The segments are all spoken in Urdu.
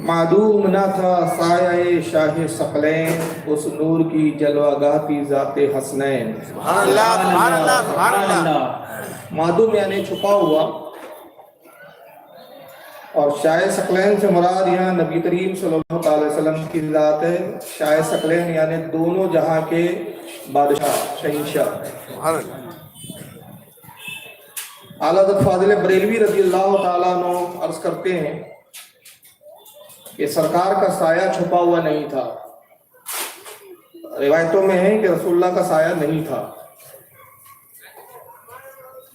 معدوم نہ تھا سایہ شاہ ثقلین، اس نور کی جلوہ گاہتی ذات حسنین۔ سبحان اللہ سبحان اللہ سبحان اللہ۔ معدوم یعنی چھپا ہوا، اور شاہ ثقلین سے مراد یہاں نبی کریم صلی اللہ تعالی وسلم کی ذات ہے۔ شاہ ثقلین یعنی دونوں جہاں کے بادشاہ، شہنشاہ۔ سبحان اللہ۔ اعلیٰ حضرت فاضل بریلوی رضی اللہ تعالیٰ عنہ عرض کرتے ہیں کہ سرکار کا سایہ چھپا ہوا نہیں تھا۔ روایتوں میں ہے کہ رسول اللہ کا سایہ نہیں تھا۔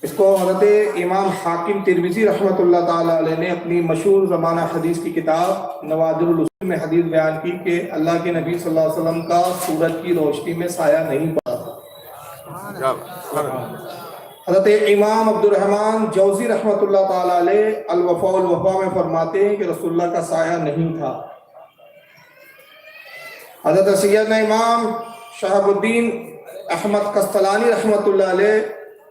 اس کو حضرت امام حاکم ترمذی رحمۃ اللہ تعالیٰ علیہ نے اپنی مشہور زمانہ حدیث کی کتاب نوادر الاصول میں حدیث بیان کی کہ اللہ کے نبی صلی اللہ علیہ وسلم کا سورج کی روشنی میں سایہ نہیں پڑا تھا۔ حضرت امام عبد الرحمن جوزی رحمۃ اللہ تعالیٰ علیہ الوفاء والوفا میں فرماتے ہیں کہ رسول اللہ کا سایہ نہیں تھا۔ حضرت سیدنا امام شہاب الدین احمد قسطلانی رحمۃ اللہ علیہ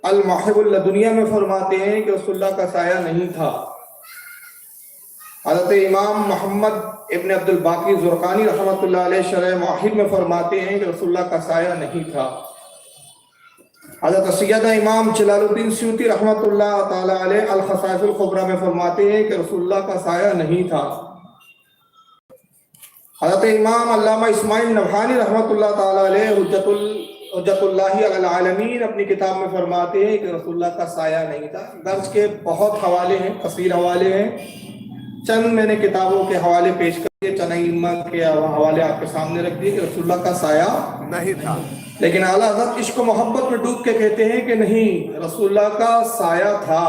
المحب اللدنیہ میں فرماتے ہیں کہ رسول اللہ کا سایہ نہیں تھا۔ حضرت امام محمد ابن عبد الباقی زرقانی رحمۃ اللہ علیہ شرح موحد میں فرماتے ہیں کہ رسول اللہ کا سایہ نہیں تھا۔ حضرت سیدنا امام جلال الدین سیوطی رحمۃ اللہ تعالی علیہ الخصائص الکبریٰ میں فرماتے ہیں کہ رسول اللہ کا سایہ نہیں تھا۔ حضرت امام علامہ اسماعیل نبہانی رحمۃ اللہ تعالی علیہ حجت اللہ علی العالمین اپنی کتاب میں فرماتے ہیں کہ رسول اللہ کا سایہ نہیں تھا۔ درج کے بہت حوالے ہیں، کثیر حوالے ہیں، چند میں نے کتابوں کے حوالے پیش کر دیے، چند ائمہ کے حوالے آپ کے سامنے رکھ دیے کہ رسول اللہ کا سایہ نہیں تھا۔ لیکن اعلیٰ حضرت عشق و محبت میں ڈوب کے کہتے ہیں کہ نہیں، رسول اللہ کا سایہ تھا۔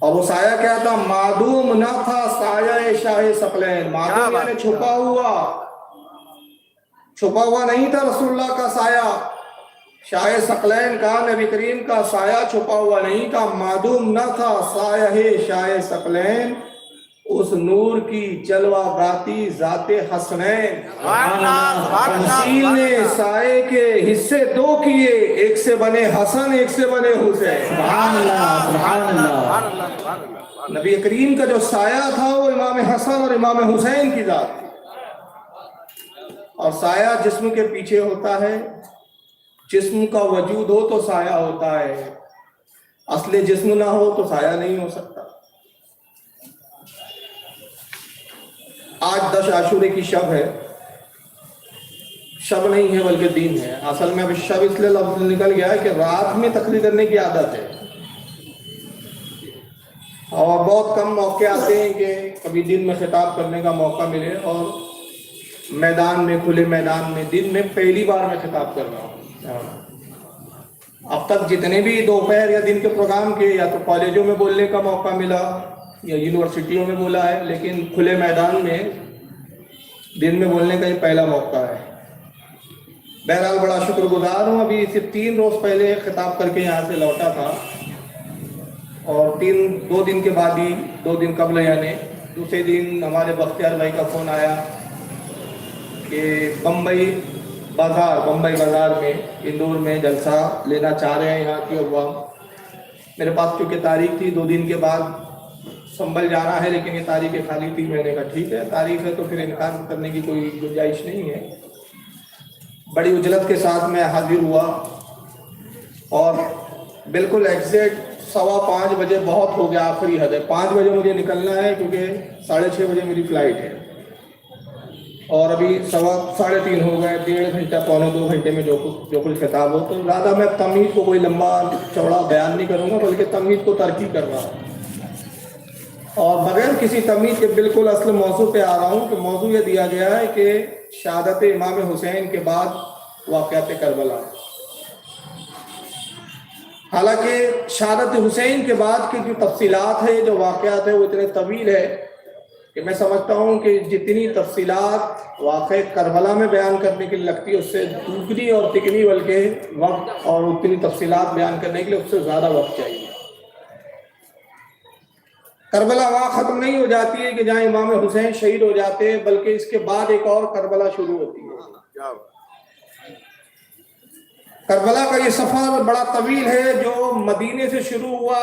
اور وہ سایہ کیا تھا؟ معدوم نہ تھا سایہ شاہ ثقلین۔ معدوم یعنی چھپا ہوا نہیں تھا رسول اللہ کا سایہ۔ شاہ ثقلین کا، نبی کریم کا سایہ چھپا ہوا نہیں تھا، معدوم نہ تھا سایہ شاہ ثقلین، اس نور کی جلوہ گاتی ذات حسنین۔ تنزیل نے سائے کے حصے دو کیے، ایک سے بنے حسن، ایک سے بنے حسین۔ سبحان اللہ سبحان اللہ۔ نبی کریم کا جو سایہ تھا وہ امام حسن اور امام حسین کی ذات تھی۔ اور سایہ جسم کے پیچھے ہوتا ہے، جسم کا وجود ہو تو سایہ ہوتا ہے، اصل جسم نہ ہو تو سایہ نہیں ہو سکتا۔ آج 10 عاشورے کی شب ہے، شب نہیں ہے بلکہ دن ہے۔ اصل میں اب شب اس لیے لفظ نکل گیا ہے کہ رات میں تقریر کرنے کی عادت ہے، اور بہت کم موقع آتے ہیں کہ کبھی دن میں خطاب کرنے کا موقع ملے، اور میدان میں، کھلے میدان میں دن میں پہلی بار میں خطاب کر رہا ہوں۔ اب تک جتنے بھی دوپہر یا دن کے پروگرام کے یا تو کالجوں میں بولنے کا موقع ملا یا یونیورسٹیوں میں بولا ہے، لیکن کھلے میدان میں دن میں بولنے کا یہ پہلا موقع ہے۔ بہرحال بڑا شکر گزار ہوں، ابھی صرف 3 روز پہلے خطاب کر کے یہاں سے لوٹا تھا، اور 2 دن کے بعد ہی 2 دن قبل یعنی دوسرے دن ہمارے بختیار بھائی کا فون آیا کہ بمبئی بازار میں، اندور میں جلسہ لینا چاہ رہے ہیں یہاں کی عوام۔ میرے پاس کیونکہ تاریخ تھی 2 دن کے بعد سنبھل جانا ہے، لیکن یہ تاریخ خالی تھی، میں نے کہا ٹھیک ہے، تاریخ ہے تو پھر انکار کرنے کی کوئی گنجائش نہیں ہے۔ بڑی اجلت کے ساتھ میں حاضر ہوا، اور بالکل ایگزیکٹ 5:15 بجے، بہت ہو گیا، آخری حد ہے، 5 بجے مجھے نکلنا ہے کیونکہ 6:30 بجے میری فلائٹ ہے، اور ابھی 3:15 ہو گئے، 1.5 گھنٹہ پونے 2 گھنٹے میں جو کچھ خطاب ہو، تو زیادہ میں تمہید کو کوئی لمبا چوڑا بیان نہیں کروں گا، بلکہ تمہید کو ترقی کر رہا ہوں، اور بغیر کسی تمہید کے بالکل اصل موضوع پہ آ رہا ہوں کہ موضوع یہ دیا گیا ہے کہ شہادت امام حسین کے بعد واقعات کربلا۔ حالانکہ شہادت حسین کے بعد کی جو تفصیلات ہے، جو واقعات ہے، وہ اتنے طویل ہے کہ میں سمجھتا ہوں کہ جتنی تفصیلات واقع کربلا میں بیان کرنے کے لیے لگتی ہے، اس سے دوگنی اور تگنی بلکہ وقت، اور اتنی تفصیلات بیان کرنے کے لیے اس سے زیادہ وقت چاہیے۔ کربلا وہاں ختم نہیں ہو جاتی ہے کہ جہاں امام حسین شہید ہو جاتے ہیں، بلکہ اس کے بعد ایک اور کربلا شروع ہوتی ہے۔ کربلا کا یہ سفر بڑا طویل ہے، جو مدینے سے شروع ہوا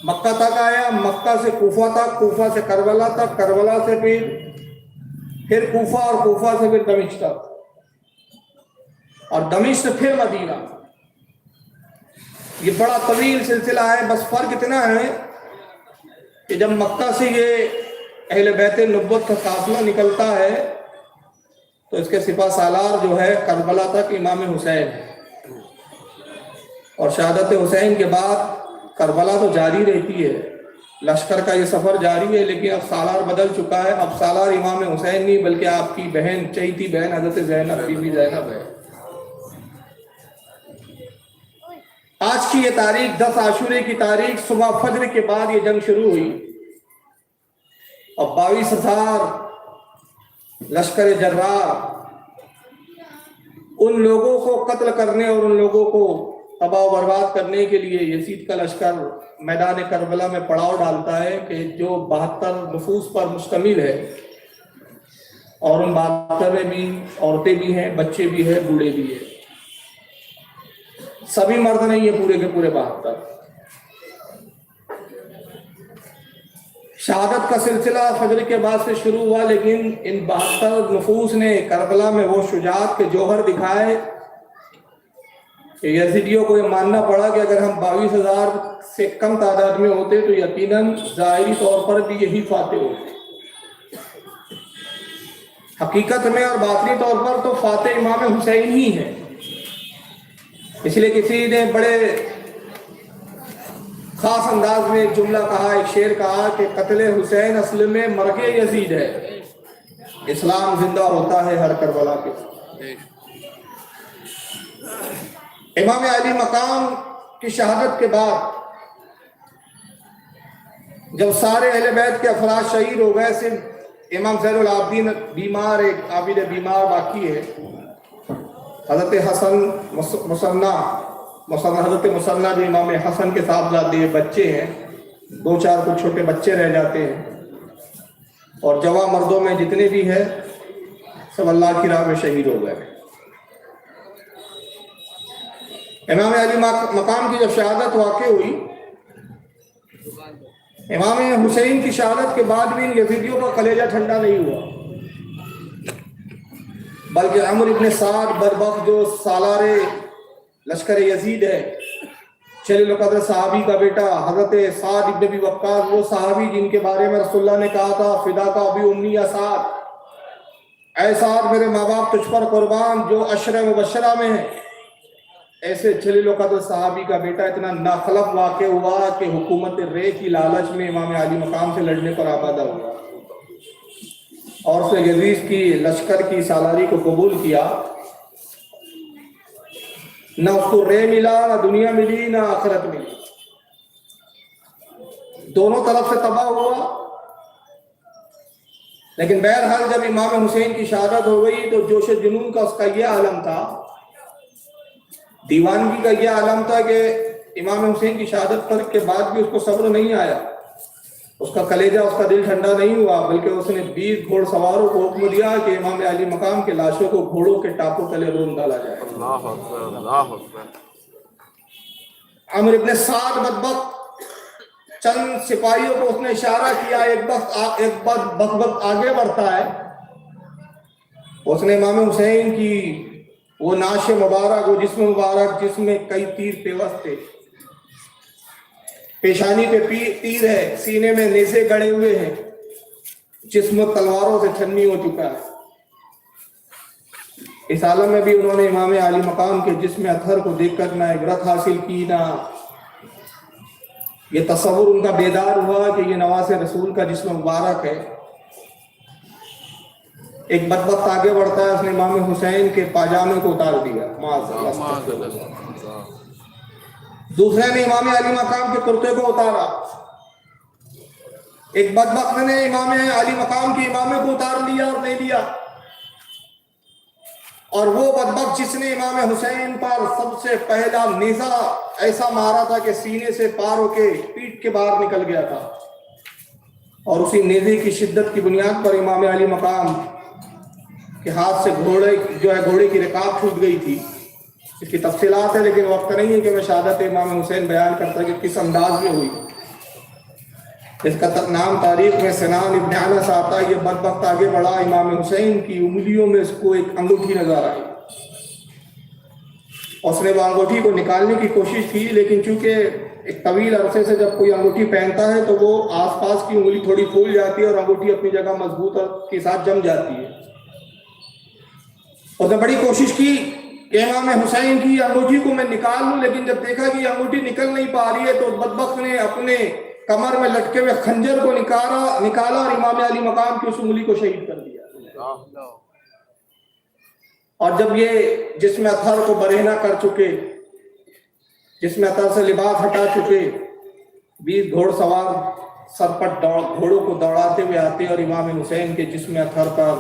مکہ تک آیا، مکہ سے کوفہ تک، کوفہ سے کربلا تک، کربلا سے پھر کوفہ، اور کوفہ سے پھر دمشق تک، اور دمشق سے پھر مدینہ۔ یہ بڑا طویل سلسلہ ہے۔ بس فرق اتنا ہے کہ جب مکہ سے یہ اہل بیت نبوت کا قافلہ نکلتا ہے تو اس کے سپہ سالار جو ہے کربلا تک امام حسین ہے، اور شہادت حسین کے بعد کربلا تو جاری رہتی ہے، لشکر کا یہ سفر جاری ہے، لیکن اب سالار بدل چکا ہے۔ اب سالار امام حسین نہیں بلکہ آپ کی بہن، چہیتی بہن حضرت زینب، بی بی زینب ہے۔ آج کی یہ تاریخ 10 عاشورے کی تاریخ، صبح فجر کے بعد یہ جنگ شروع ہوئی، اور 22,000 لشکر جرار ان لوگوں کو قتل کرنے اور ان لوگوں کو تباہ و برباد کرنے کے لیے یزید کا لشکر میدان کربلا میں پڑاؤ ڈالتا ہے، کہ جو 72 نفوس پر مشتمل ہے، اور ان 72 میں بھی عورتیں بھی ہیں، بچے بھی ہیں، بوڑھے بھی ہیں، سبھی مرد نہیں ہے، پورے کے پورے 72۔ شہادت کا سلسلہ فجر کے بعد سے شروع ہوا، لیکن ان 72 نفوس نے کربلا میں وہ شجاعت کے جوہر دکھائے کہ یزیدیوں کو یہ ماننا پڑا کہ اگر ہم 22,000 سے کم تعداد میں ہوتے تو یقیناً ظاہری طور پر بھی یہی فاتح ہوتے، حقیقت میں اور باطنی طور پر تو فاتح امام حسین ہی ہے۔ اس لیے کسی نے بڑے خاص انداز میں ایک جملہ کہا، ایک شعر کہا کہ قتل حسین اصل میں مرگ یزید ہے، اسلام زندہ ہوتا ہے ہر کربلا کے۔ امام علی مقام کی شہادت کے بعد جب سارے اہل بیت کے افراد شہید ہو گئے، صرف امام زین العابدین بیمار، ایک عابد بیمار باقی ہے۔ حضرت حسن حضرت مسنہ جو امام حسن کے صاحبزادے بچے ہیں، 2-4 کچھ چھوٹے بچے رہ جاتے ہیں، اور جوان مردوں میں جتنے بھی ہیں سب اللہ کی راہ میں شہید ہو گئے۔ امام علی مقام کی جب شہادت واقع ہوئی، امام حسین کی شہادت کے بعد بھی ان یزیدیوں کا کلیجہ ٹھنڈا نہیں ہوا، بلکہ عمرو ابن سعد بربخت جو سالار لشکر یزید ہے، جلیل القدر صحابی کا بیٹا، حضرت سعد ابن ابی وقاص، وہ صحابی جن کے بارے میں رسول اللہ نے کہا تھا فدا کا ابی امی یا سعد، اے سعد میرے ماں باپ تجھ پر قربان، جو عشر مبشرہ میں ہے، ایسے جلیل القدر صحابی کا بیٹا اتنا ناخلف واقع ہوا کہ حکومت رے کی لالچ میں امام علی مقام سے لڑنے پر آمادہ ہوا، اور اس نے یزید کی لشکر کی سالاری کو قبول کیا۔ نہ اس کو رے ملا، نہ دنیا ملی، نہ آخرت ملی، دونوں طرف سے تباہ ہوا۔ لیکن بہرحال جب امام حسین کی شہادت ہو گئی تو جوش جنون کا اس کا یہ عالم تھا، دیوانگی کا یہ عالم تھا کہ امام حسین کی شہادت پر کے بعد بھی اس کو صبر نہیں آیا، اس کا کلیجہ، اس کا دل ٹھنڈا نہیں ہوا، بلکہ اس نے 20 گھوڑ سواروں کو حکم دیا کہ امام علی مقام کے لاشوں کو گھوڑوں کے ٹاپوں تلے رون ڈالا جائے۔ اللہ اکبر، اللہ اکبر۔ عمرو ابن سعد بدبخت چند سپاہیوں کو اس نے اشارہ کیا، ایک بخت آگے بڑھتا ہے، اس نے امام حسین کی وہ ناش مبارک، وہ جسم مبارک جس میں کئی تیر پیوست تھے، پیشانی پہ تیر ہے، سینے میں نیزے گڑے ہوئے ہیں، جسم تلواروں سے چھنی ہو چکا ہے، اس عالم میں بھی انہوں نے امام علی مقام کے جسم اطہر کو دیکھ کر نہ عبرت حاصل کی، نہ یہ تصور ان کا بیدار ہوا کہ یہ نواز رسول کا جسم مبارک ہے۔ ایک بدبخت آگے بڑھتا ہے، اس نے امام حسین کے پاجامے کو اتار دیا، دوسرے نے امام علی مقام کے کرتے کو اتارا، ایک بدبخت نے امام علی مقام کی امامے کو اتار لیا اور لے لیا، اور وہ بدبخت جس نے امام حسین پر سب سے پہلا نیزہ ایسا مارا تھا کہ سینے سے پار ہو کے پیٹ کے باہر نکل گیا تھا، اور اسی نیزے کی شدت کی بنیاد پر امام علی مقام کے ہاتھ سے گھوڑے کی رکاب چھوٹ گئی تھی۔ اس کی تفصیلات ہے لیکن وقت نہیں ہے کہ میں شہادت امام حسین بیان کرتا کہ کس انداز میں ہوئی۔ اس کا نام تاریخ میں سنان ابن انس آتا ہے. یہ بدبخت آگے بڑھا, امام حسین کی انگلیوں میں اس کو ایک انگوٹھی نظر آئی. اس نے وہ انگوٹھی کو نکالنے کی کوشش کی, لیکن چونکہ ایک طویل عرصے سے جب کوئی انگوٹھی پہنتا ہے تو وہ آس پاس کی انگلی تھوڑی پھول جاتی ہے اور انگوٹھی اپنی جگہ مضبوط کے ساتھ جم جاتی ہے. اس نے بڑی کوشش کی کہ امام حسین کی انگوٹھی کو میں نکال لوں, لیکن جب دیکھا کہ یہ انگوٹھی نکل نہیں پا رہی ہے تو بدبخت نے اپنے کمر میں لٹکے ہوئے خنجر کو نکالا اور امام علی مقام کی اس انگلی کو شہید کر دیا. اور جب یہ جسم اطہر کو برہنہ کر چکے, جسم اطہر سے لباس ہٹا چکے, 20 گھوڑ سوار سر پر گھوڑوں کو دوڑاتے ہوئے آتے اور امام حسین کے جسم اطہر پر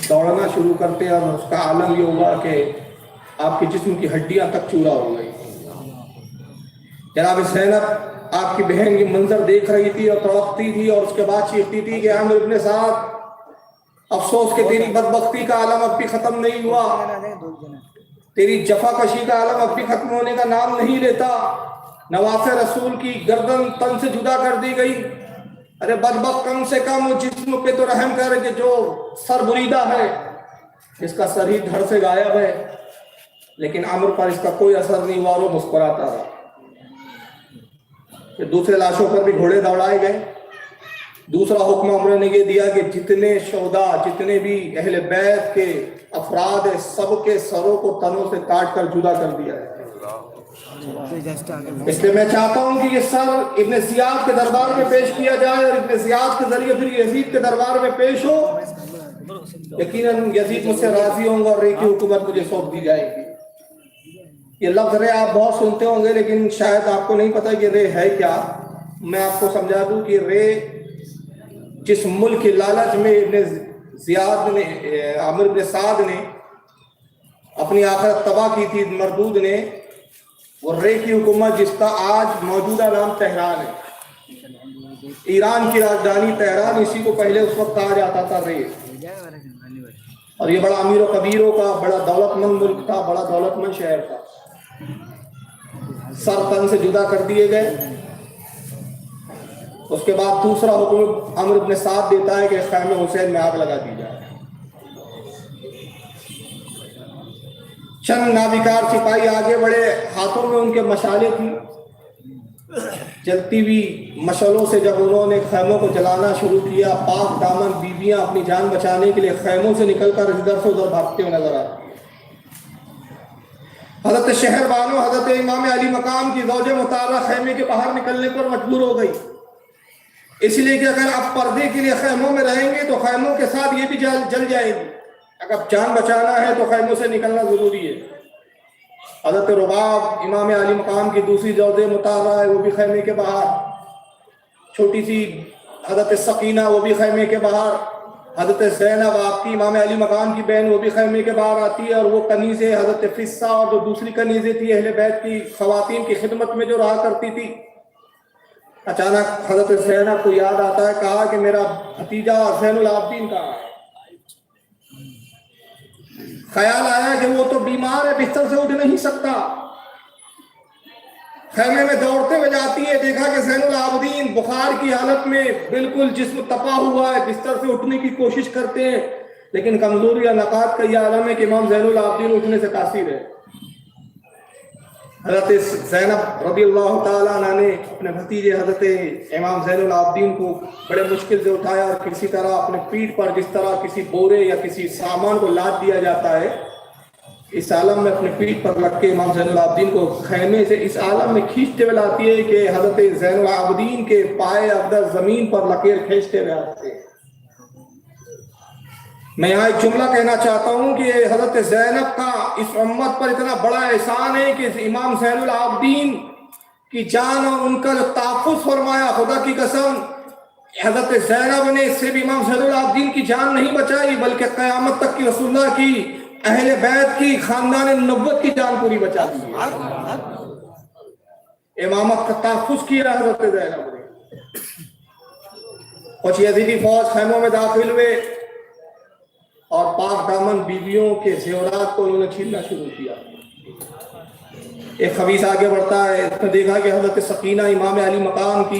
دوڑنا شروع کرتے, اور اس کا عالم یہ ہوا کہ آپ کے جسم کی ہڈیاں تک چورا ہو گئی. جناب زینب آپ کی بہن یہ منظر دیکھ رہی تھی اور تڑپتی تھی, اور اس کے بعد چیختی تھی کہ عامر ابن سعد, افسوس کہ تیری بدبختی کا عالم اب بھی ختم نہیں ہوا, تیری جفا کشی کا عالم اب بھی ختم ہونے کا نام نہیں لیتا. نواز رسول کی گردن تن سے جدا کر دی گئی. ارے بدبخت, کم سے کم وہ جسم پہ تو رحم کر کہ جو سر بریدہ ہے, جس کا سر ہی دھڑ سے غائب ہے. لیکن عامر پر اس کا کوئی اثر نہیں ہوا اور وہ مسکراتا رہا. پھر دوسرے لاشوں پر بھی گھوڑے دوڑائے گئے. دوسرا حکم عمر نے یہ دیا کہ جتنے شہداء, جتنے بھی اہل بیت کے افراد ہیں, سب کے سروں کو تنوں سے کاٹ کر جدا کر دیا ہے. اس لیے میں چاہتا ہوں کہ یہ سر ابن زیاد کے دربار میں پیش کیا جائے اور ابن زیاد کے ذریعے پھر یزید کے دربار میں پیش ہو. یقیناً یزید مجھ سے راضی ہوں گا اور رے کی حکومت مجھے سونپ دی جائے گی. یہ لفظ رے آپ بہت سنتے ہوں گے, لیکن شاید آپ کو نہیں پتا کہ رے ہے کیا. میں آپ کو سمجھا دوں کہ رے جس ملک کے لالچ میں ابن زیاد نے, عامر ابن سعد نے اپنی آخرت تباہ کی تھی مردود نے, وہ رے کی حکومت جس کا آج موجودہ نام تہران ہے, ایران کی راجدھانی تہران, اسی کو پہلے اس وقت کہا جاتا تھا رے. اور یہ بڑا امیر و کبیروں کا بڑا دولت مند ملک تھا, بڑا دولت مند شہر تھا. سر تن سے جدا کر دیے گئے. اس کے بعد دوسرا حکم عمرو بن سعد دیتا ہے کہ خیمہ حسین میں آگ لگا دی جائے. چند ناویکار سپاہی آگے بڑھے, ہاتھوں میں ان کے مشالیں تھیں. جلتی ہوئی مشعلوں سے جب انہوں نے خیموں کو جلانا شروع کیا, پاک دامن بیویاں اپنی جان بچانے کے لیے خیموں سے نکل کر ادھر سے ادھر بھاگتے ہوئے نظر آتی. حضرت شہر بانو حضرت امام علی مقام کی زوجہ مطہرہ خیمے کے باہر نکلنے پر مجبور ہو گئی, اس لیے کہ اگر آپ پردے کے لیے خیموں میں رہیں گے تو خیموں کے ساتھ یہ بھی جل جائے گی. اگر جان بچانا ہے تو خیموں سے نکلنا ضروری ہے. حضرت رباب امام علی مقام کی دوسری زوجہ مطہرہ ہے, وہ بھی خیمے کے باہر. چھوٹی سی حضرت سکینہ, وہ بھی خیمے کے باہر. حضرت زینب آپ کی امام علی مقام کی بہن, وہ بھی خیمے کے باہر آتی ہے. اور وہ کنیزیں حضرت فسہ اور جو دوسری کنیزیں تھی اہل بیت کی خواتین کی خدمت میں جو رہا کرتی تھی, اچانک حضرت زینب کو یاد آتا ہے, کہا کہ میرا بھتیجا زین العابدین کہاں ہے. خیال آیا کہ وہ تو بیمار ہے, بستر سے اٹھ نہیں سکتا. خیمے میں دوڑتے ہوئے جاتی ہے, دیکھا کہ زین العابدین بخار کی حالت میں بالکل جسم تپا ہوا ہے, بستر سے اٹھنے کی کوشش کرتے ہیں, لیکن کمزوری یا نقاہت کا یہ عالم ہے کہ امام زین العابدین اٹھنے سے قاصر ہے. حضرت زینب رضی اللہ تعالیٰ عنہ نے اپنے بھتیجے حضرت امام زین العابدین کو بڑے مشکل سے اٹھایا اور کسی طرح اپنے پیٹھ پر, جس طرح کسی بورے یا کسی سامان کو لاد دیا جاتا ہے, اس عالم میں اپنے پیٹھ پر رکھ کے امام زین العابدین کو خیمے سے اس عالم میں کھینچتے ہوئے لاتی ہے کہ حضرت زین العابدین کے پائے اقدس زمین پر لکیر کھینچتے ہوئے آتے ہیں. میں یہاں ایک جملہ کہنا چاہتا ہوں کہ حضرت زینب کا اس امت پر اتنا بڑا احسان ہے کہ امام زین العابدین کی جان اور ان کا جو تحفظ فرمایا, خدا کی قسم حضرت زینب نے اس سے بھی امام زین العابدین کی جان نہیں بچائی, بلکہ قیامت تک کی رسول اللہ کی, اہل بیت کی, خاندان نبوت کی جان پوری بچا دی. امامت کا تحفظ کیا حضرت زینب نے. کچھ یزیدی فوج خیموں میں داخل ہوئے اور پاک دامن بیویوں کے زیورات کو انہوں نے چھیننا شروع کیا. ایک خبیث آگے بڑھتا ہے, اس نے دیکھا کہ حضرت سکینہ امام علی مقام کی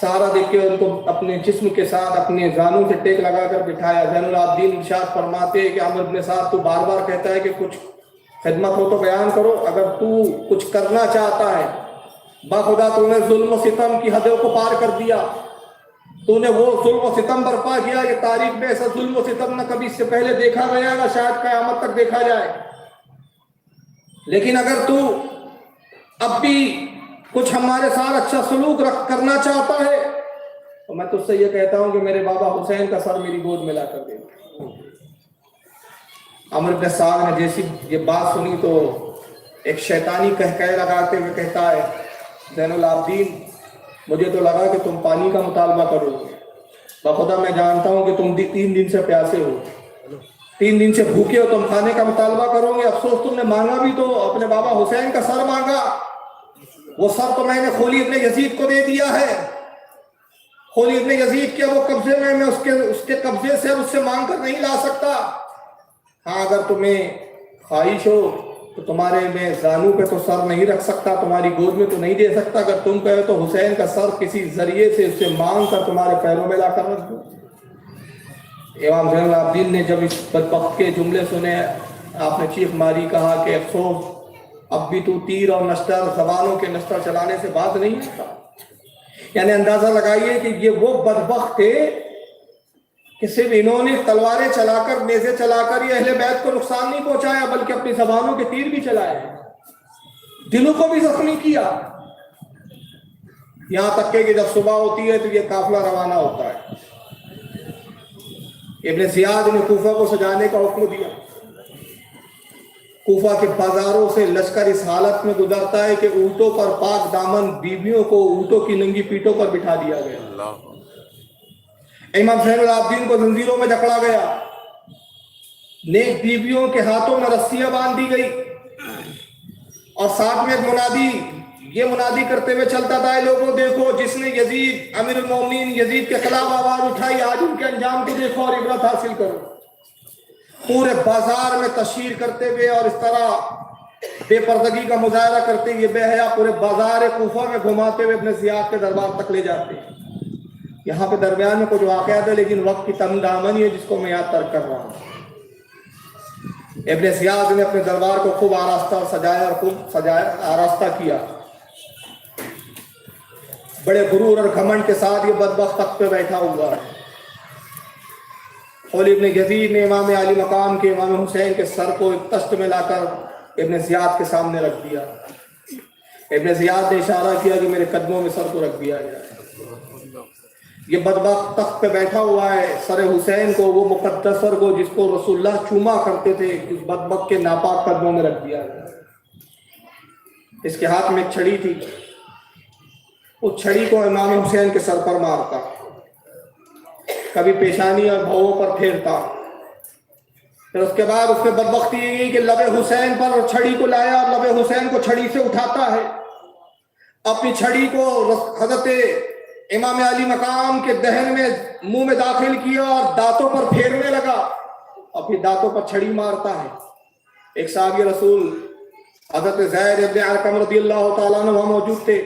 سہارا دے کے ان کو اپنے جسم کے ساتھ اپنے زانوں سے ٹیک لگا کر بٹھایا۔ زین العابدین ارشاد فرماتے ہیں کہ عمرو بن سعد تو بار بار کہتا ہے کہ کچھ خدمت ہو تو بیان کرو، اگر تو کچھ کرنا چاہتا ہے، باخدا تو نے ظلم و ستم کی حدوں کو پار کر دیا، تو نے وہ ظلم و ستم برپا کیا کہ تاریخ میں ایسا ظلم و ستم نہ کبھی اس سے پہلے دیکھا گیا نہ شاید قیامت تک دیکھا جائے، لیکن اگر تو اب بھی کچھ ہمارے ساتھ اچھا سلوک کرنا چاہتا ہے تو میں تجھ سے یہ کہتا ہوں کہ میرے بابا حسین کا سر میری گود میں لا کر دے۔ عمرو بن سعد نے جیسی یہ بات سنی تو ایک شیطانی کہکہے لگاتے ہوئے کہتا ہے، زین العابدین مجھے تو لگا کہ تم پانی کا مطالبہ کرو گے، بخدا میں جانتا ہوں کہ تم 3 دن سے پیاسے ہو، 3 دن سے بھوکے ہو، تم کھانے کا مطالبہ کرو گے، افسوس تم نے مانگا بھی تو اپنے بابا حسین کا سر مانگا، وہ سر تو میں نے خولی ابن یزید کو دے دیا ہے، خولی ابن یزید کے وہ قبضے میں اس کے قبضے سے اس سے مانگ کر نہیں لا سکتا۔ ہاں اگر تمہیں خواہش ہو تو تمہارے میں زانو پہ تو سر نہیں رکھ سکتا، تمہاری گود میں تو نہیں دے سکتا، اگر تم کہو تو حسین کا سر کسی ذریعے سے اس سے مانگ کر تمہارے پیروں میں لا کر رکھ دو۔ امام زین العابدین نے جب اس بدبخت کے جملے سنے، آپ نے چیخ ماری، کہا کہ افسوس اب بھی تو تیر اور نشتر، زبانوں کے نشتر چلانے سے بات نہیں آتا۔ یعنی اندازہ لگائیے کہ یہ وہ بدبخت تھے کہ صرف انہوں نے تلواریں چلا کر، نیزے چلا کر یہ اہل بیت کو نقصان نہیں پہنچایا بلکہ اپنی زبانوں کے تیر بھی چلائے، دلوں کو بھی زخمی کیا، یہاں تک کہ جب صبح ہوتی ہے تو یہ قافلہ روانہ ہوتا ہے۔ ابن زیاد نے کوفہ کو سجانے کا حکم دیا، کوفہ کے بازاروں سے لشکر اس حالت میں گزرتا ہے کہ اونٹوں پر پاک دامن بیویوں کو اونٹوں کی ننگی پیٹوں پر بٹھا دیا گیا، امام زین العابدین کو زنجیروں میں جکڑا گیا، نیک بیویوں کے ہاتھوں میں رسیاں باندھ دی گئی، اور ساتھ میں ایک منادی کرتے ہوئے چلتا تھا، لوگوں دیکھو جس نے یزید امیر المومنین یزید کے خلاف آواز اٹھائی، آج ان کے انجام کو دیکھو اور عبرت حاصل کرو۔ پورے بازار میں تشہیر کرتے ہوئے اور اس طرح بے پردگی کا مظاہرہ کرتے ہوئے بے حیا پورے بازار کوفہ میں گھماتے ہوئے اپنے زیاد کے دربار تک لے جاتے ہیں۔ یہاں پہ درمیان میں کچھ واقعات ہے لیکن وقت کی تنگ دامنی ہے جس کو میں یاد ترک کر رہا ہوں۔ ابن زیاد نے اپنے دربار کو خوب آراستہ اور سجایا آراستہ کیا، بڑے غرور اور گھمنڈ کے ساتھ یہ بدبخت تخت پہ بیٹھا ہوا ہے۔ خولی ابن یزید نے امام علی مقام کے امام حسین کے سر کو ایک تشت میں لا کر ابن زیاد کے سامنے رکھ دیا۔ ابن زیاد نے اشارہ کیا کہ میرے قدموں میں سر کو رکھ دیا جائے۔ یہ بدبخت تخت پہ بیٹھا ہوا ہے، سر حسین کو، وہ مقدس سر کو جس کو رسول اللہ چوما کرتے تھے، اس بدبخت کے ناپاک قدموں میں رکھ دیا گیا۔ اس کے ہاتھ میں ایک چھڑی تھی، اس چھڑی کو امام حسین کے سر پر مارتا، کبھی پیشانی اور بھووں پر پھیرتا، پھر اس کے بعد اس میں بدبختی یہ کہ لب حسین پر چھڑی کو لایا اور لب حسین کو چھڑی سے اٹھاتا ہے، اپنی چھڑی کو حضرت امام علی مقام کے دہن میں منہ میں داخل کیا اور دانتوں پر پھیرنے لگا اور پھر دانتوں پر چھڑی مارتا ہے۔ ایک صحابی رسول حضرت زید ابن ارقم رضی اللہ تعالیٰ عنہ وہاں موجود تھے،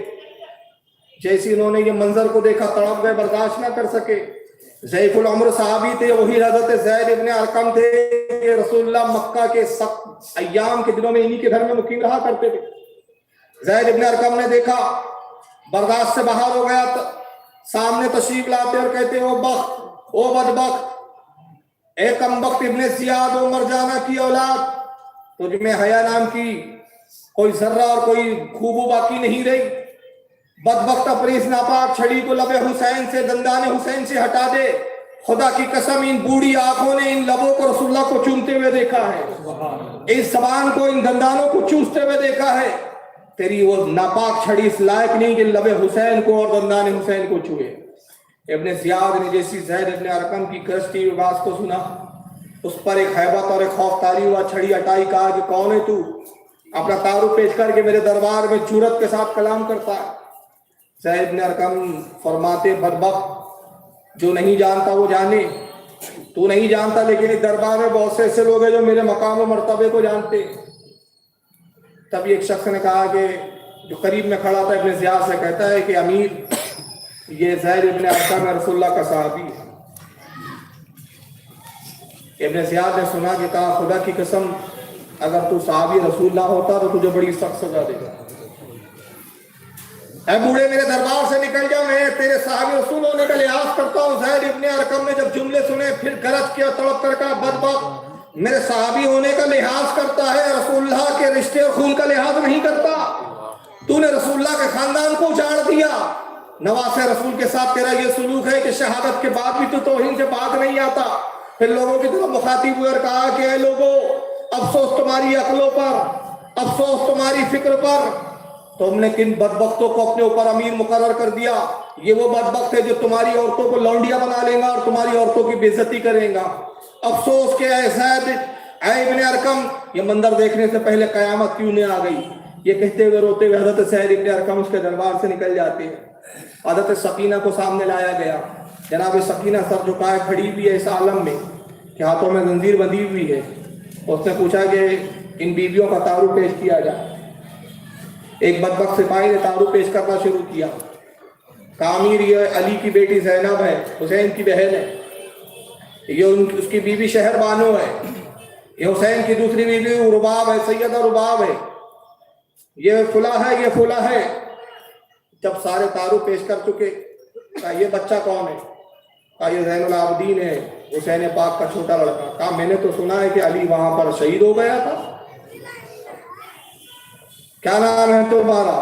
جیسے انہوں نے یہ منظر کو دیکھا تڑپ گئے، برداشت نہ کر سکے۔ ضعیف العمر صحابی تھے، وہی حضرت زید ابن ارقم تھے کہ رسول اللہ مکہ کے سخت ایام کے دنوں میں انہی کے گھر میں مقیم رہا کرتے تھے۔ زید ابن ارقم نے دیکھا، برداشت سے باہر ہو گیا، سامنے تشریف لاتے اور کہتے او بخت، او بدبخت، اے کم بخت ابن زیاد و مرجانہ کی اولاد، تجھ میں حیا نام کی کوئی ذرہ اور کوئی خوبو باقی نہیں رہی، بدبخت اپنی اس ناپاک چھڑی کو لب حسین سے، دندان حسین سے ہٹا دے، خدا کی قسم ان بوڑھی آنکھوں نے ان لبوں کو رسول اللہ کو چومتے ہوئے دیکھا ہے، اس زبان کو ان دندانوں کو چوستے ہوئے دیکھا ہے، تیری وہ ناپاک چھڑی اس لائق نہیں کہ لب حسین کو اور دندان حسین کو چھوئے۔ ابن زیاد نے جیسی زید ابن ارقم کی کرستی آواز کو سنا، اس پر ایک حیبت اور ایک خوف طاری ہوا، چھڑی ہٹائی، کہا کہ کون ہے تو، اپنا تعارف پیش کر کے میرے دربار میں جرأت کے ساتھ کلام کرتا ہے۔ زید ابن ارقم فرماتے بدبخت، جو نہیں جانتا وہ جانے، تو نہیں جانتا لیکن اس دربار میں بہت سے ایسے لوگ ہیں جو میرے مقام و مرتبے کو جانتے۔ تب ایک شخص نے کہا کہ جو قریب میں کھڑا تھا ابن زیاد سے کہتا ہے کہ امیر یہ زید ابن ارقم رسول اللہ کا صحابی ہے۔ ابن زیاد نے سنا کہ کہا خدا کی قسم اگر تو صحابی رسول اللہ ہوتا تو تجھے بڑی سخت سزا دے گا۔ اے بوڑھے میرے دربار سے نکل جا، میں تیرے صحابی رسول ہونے کا لحاظ کرتا ہوں۔ زید ابن ارقم نے جب جملے سنے پھر گرج کیا، تڑپ کر کہا بدبخت، میرے صحابی ہونے کا لحاظ کرتا ہے، رسول اللہ کے رشتے اور خون کا لحاظ نہیں کرتا۔ تو نے رسول اللہ کے خاندان کو اجاڑ دیا۔ نواز رسول کے ساتھ تیرا یہ سلوک ہے کہ شہادت کے بعد بھی تو توہین سے باز نہیں آتا۔ پھر لوگوں کی طرف مخاطب ہوئے اور کہا کہ اے لوگوں، افسوس تمہاری عقلوں پر، افسوس تمہاری فکر پر، تم نے کن بدبختوں کو اپنے اوپر امیر مقرر کر دیا۔ یہ وہ بدبخت ہے جو تمہاری عورتوں کو لونڈیاں بنا لے گا اور تمہاری عورتوں کی بے عزتی کرے گا۔ افسوس کہ اے زید اے ابن ارقم، یہ منظر دیکھنے سے پہلے قیامت کیوں نہیں آ گئی۔ یہ کہتے ہوئے روتے ہوئے حضرت زید ابن ارقم اس کے دربار سے نکل جاتے ہیں۔ حضرت سکینہ کو سامنے لایا گیا۔ جناب سکینہ سر جھکائے کھڑی ہوئی ہے اس عالم میں کہ ہاتھوں میں زنجیر بندھی ہوئی ہے۔ اس نے پوچھا کہ ان بیویوں کا تعارف پیش کیا جائے۔ ایک بدبخت سپاہی نے تعارف پیش کرنا شروع کیا۔ کامیر یہ علی کی بیٹی زینب ہے، حسین کی بہن ہے، یہ اس کی بیوی شہر بانو ہے، یہ حسین کی دوسری بیوی رباب ہے، سیدہ رباب ہے، یہ فلاں ہے، یہ فلاں ہے۔ جب سارے تعارف پیش کر چکے، کہا یہ بچہ کون ہے؟ کہا یہ زین العابدین ہے، حسین پاک کا چھوٹا لڑکا۔ کہا میں نے تو سنا ہے کہ علی وہاں پر شہید ہو گیا تھا، کیا نام ہے تمہارا؟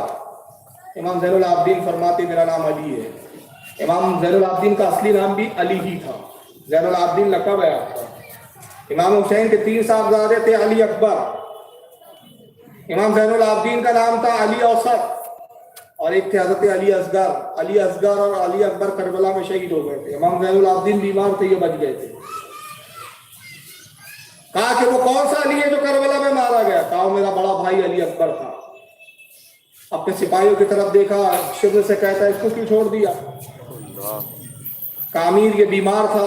امام زین العابدین فرماتے میرا نام علی ہے۔ امام زین العابدین کا اصلی نام بھی علی ہی تھا، زین العابدین لقب ہے آپ کا۔ امام حسین کے 3 صاحبزادے تھے، علی اکبر، امام زین العابدین کا نام تھا علی اوسط، اور ایک تھے حضرت علی اصغر۔ علی اصغر اور علی اکبر کربلا میں شہید ہو گئے تھے۔ امام زین العابدین بیمار تھے، یہ بچ گئے تھے۔ کہا کہ وہ کون سا علی ہے جو کربلا میں مارا گیا؟ کہا میرا بڑا بھائی علی اکبر تھا۔ اپنے سپاہیوں کی طرف دیکھا، شبر سے کہتا ہے اس کو کیوں چھوڑ دیا؟ کامیر یہ بیمار تھا،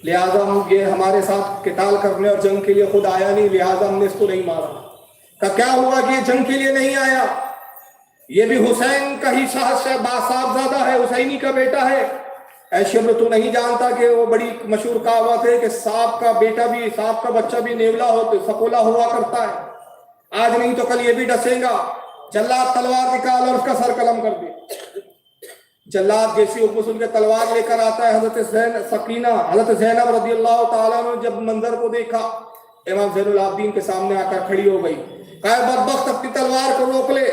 لہٰذا یہ ہمارے ساتھ قتال کرنے اور جنگ کے لیے خود آیا نہیں، لہٰذا ہم نے اس کو نہیں مارا۔ کہا کیا ہوا کہ یہ جنگ کے لیے نہیں آیا؟ یہ بھی حسین کا ہی صاحبزادہ ہے، حسینی کا بیٹا ہے۔ اے شبر تو نہیں جانتا کہ وہ بڑی مشہور کہاوت ہے کہ صاحب کا بیٹا بھی، صاحب کا بچہ بھی نیولا سپولا ہوا کرتا ہے، آج نہیں تو کل یہ بھی ڈسے گا۔ جلاد تلوار نکال اور اس کا سر قلم کر دے۔ جلاد جیسی حکم سن کے تلوار لے کر آتا ہے۔ حضرت سکینہ، حضرت زینب رضی اللہ تعالیٰ نے جب منظر کو دیکھا، امام زین العابدین کے سامنے آ کر کھڑی ہو گئی۔ کہا بدبخت اپنی تلوار کو روک لے،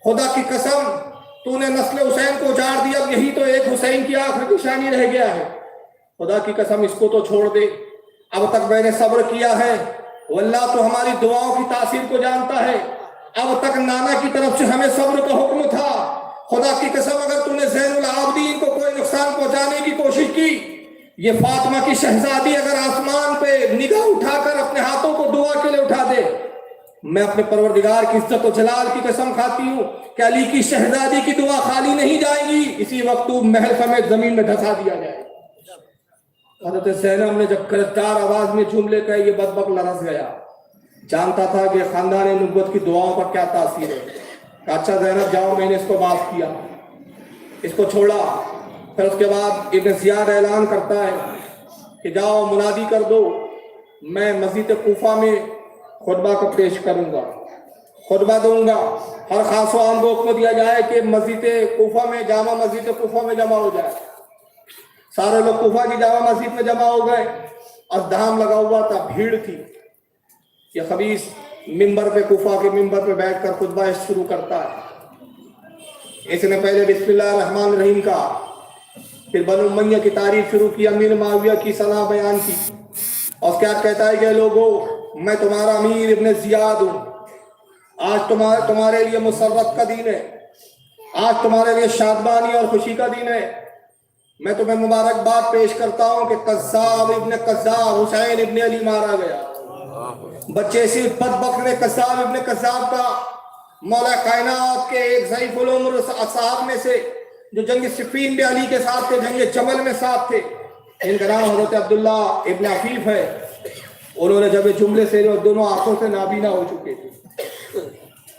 خدا کی قسم تو نے نسل حسین کو اجاڑ دیا، اب یہی تو ایک حسین کی آخر نشانی رہ گیا ہے، خدا کی قسم اس کو تو چھوڑ دے۔ اب تک میں نے صبر کیا ہے، واللہ تو ہماری دعاؤں کی تاثیر کو جانتا ہے، اب تک نانا کی طرف سے ہمیں صبر کا حکم تھا، خدا کی قسم اگر تو نے زین العابدین کو کوئی نقصان پہنچانے کی کوشش کی، یہ فاطمہ کی شہزادی اگر آسمان پہ نگاہ اٹھا کر اپنے ہاتھوں کو دعا کے لیے اٹھا دے، میں اپنے پروردگار کی عزت و جلال کی قسم کھاتی ہوں کہ علی کی شہزادی کی دعا خالی نہیں جائے گی، اسی وقت تو محل سمیت زمین میں دھسا دیا جائے۔ حضرت زینب نے جب گرجدار آواز میں جملے کہے، یہ بدبخت لرز گیا، جانتا تھا کہ خاندان نبوت کی دعاؤں پر کیا تاثیر ہے۔ اچھا زینب جاؤ، میں نے اس کو معاف کیا، اس کو چھوڑا۔ پھر اس کے بعد ابن زیاد اعلان کرتا ہے کہ جاؤ منادی کر دو، میں مسجد کوفہ میں خطبہ کو پیش کروں گا، خطبہ دوں گا، ہر خاص و عام کو دیا جائے کہ مسجد کوفہ میں، جامع مسجد کوفہ میں جمع ہو جائے۔ سارے لوگ کوفہ کی جامع مسجد میں جمع ہو گئے، ازدحام لگا ہوا تھا، بھیڑ تھی۔ یہ خبیث منبر پہ، کوفہ کے منبر پہ بیٹھ کر خطبہ شروع کرتا ہے۔ اس نے پہلے بسم اللہ الرحمن الرحیم کا، پھر بنو امیہ کی تعریف شروع کی، امیر معاویہ کی ثنا بیان کی، اور کیا کہتا ہے کہ لوگوں میں تمہارا امیر ابن زیاد ہوں، آج تمہارے لیے مسرت کا دن ہے، آج تمہارے لیے شادمانی اور خوشی کا دن ہے۔ میں تمہیں مبارکباد پیش کرتا ہوں کہ قذاب ابن قذاب حسین ابن علی مارا گیا۔ بچے اسی بدبخت نے قذاب ابن قذاب کا، مولا کائنات کے ایک ضعیف العمر اصحاب میں سے جو جنگ صفین میں علی کے ساتھ تھے، جنگ جمل میں ساتھ تھے، ان کا نام حضرت عبداللہ ابن عفیف ہے۔ انہوں نے جب جملے سے دونوں آنکھوں سے نابینا ہو چکے تھے،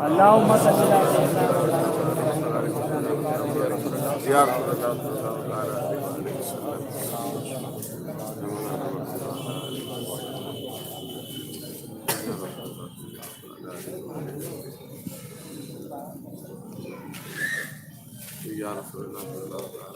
اللهم صل على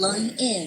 Line in.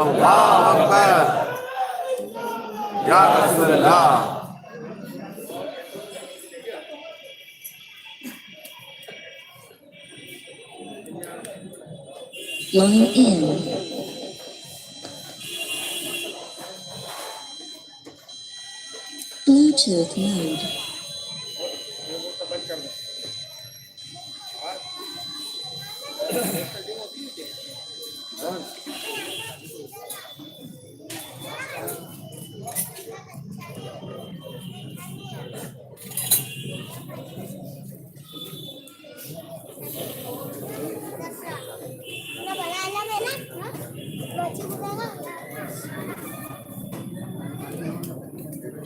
اللہ اکبر یا رسول اللہ Line in. Bluetooth mode.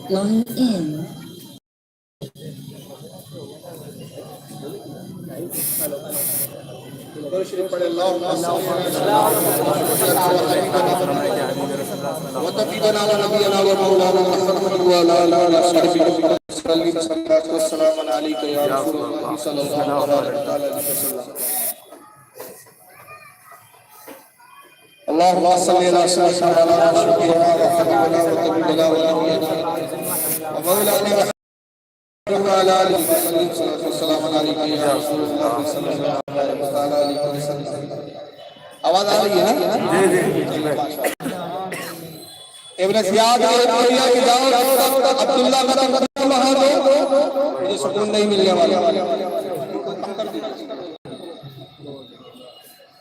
Line in. وطبيبنا ونبينا ومولانا محمد وعلى آله وصحبه وسلم صلاة والسلام عليك يا رسول الله صلى الله عليه وسلم اللهم صل على سيدنا وحبيبنا وحبيبنا وطبيبنا ونبينا ومولانا وعلى آله وصحبه صلاة والسلام عليك يا رسول الله صلى الله عليه وسلم. آواز آ رہی ہے نا؟ جی جی ابن زیاد نے کہا کہ جاؤ عبداللہ کا تم وہاں دو مجھے سکون نہیں ملنے والا.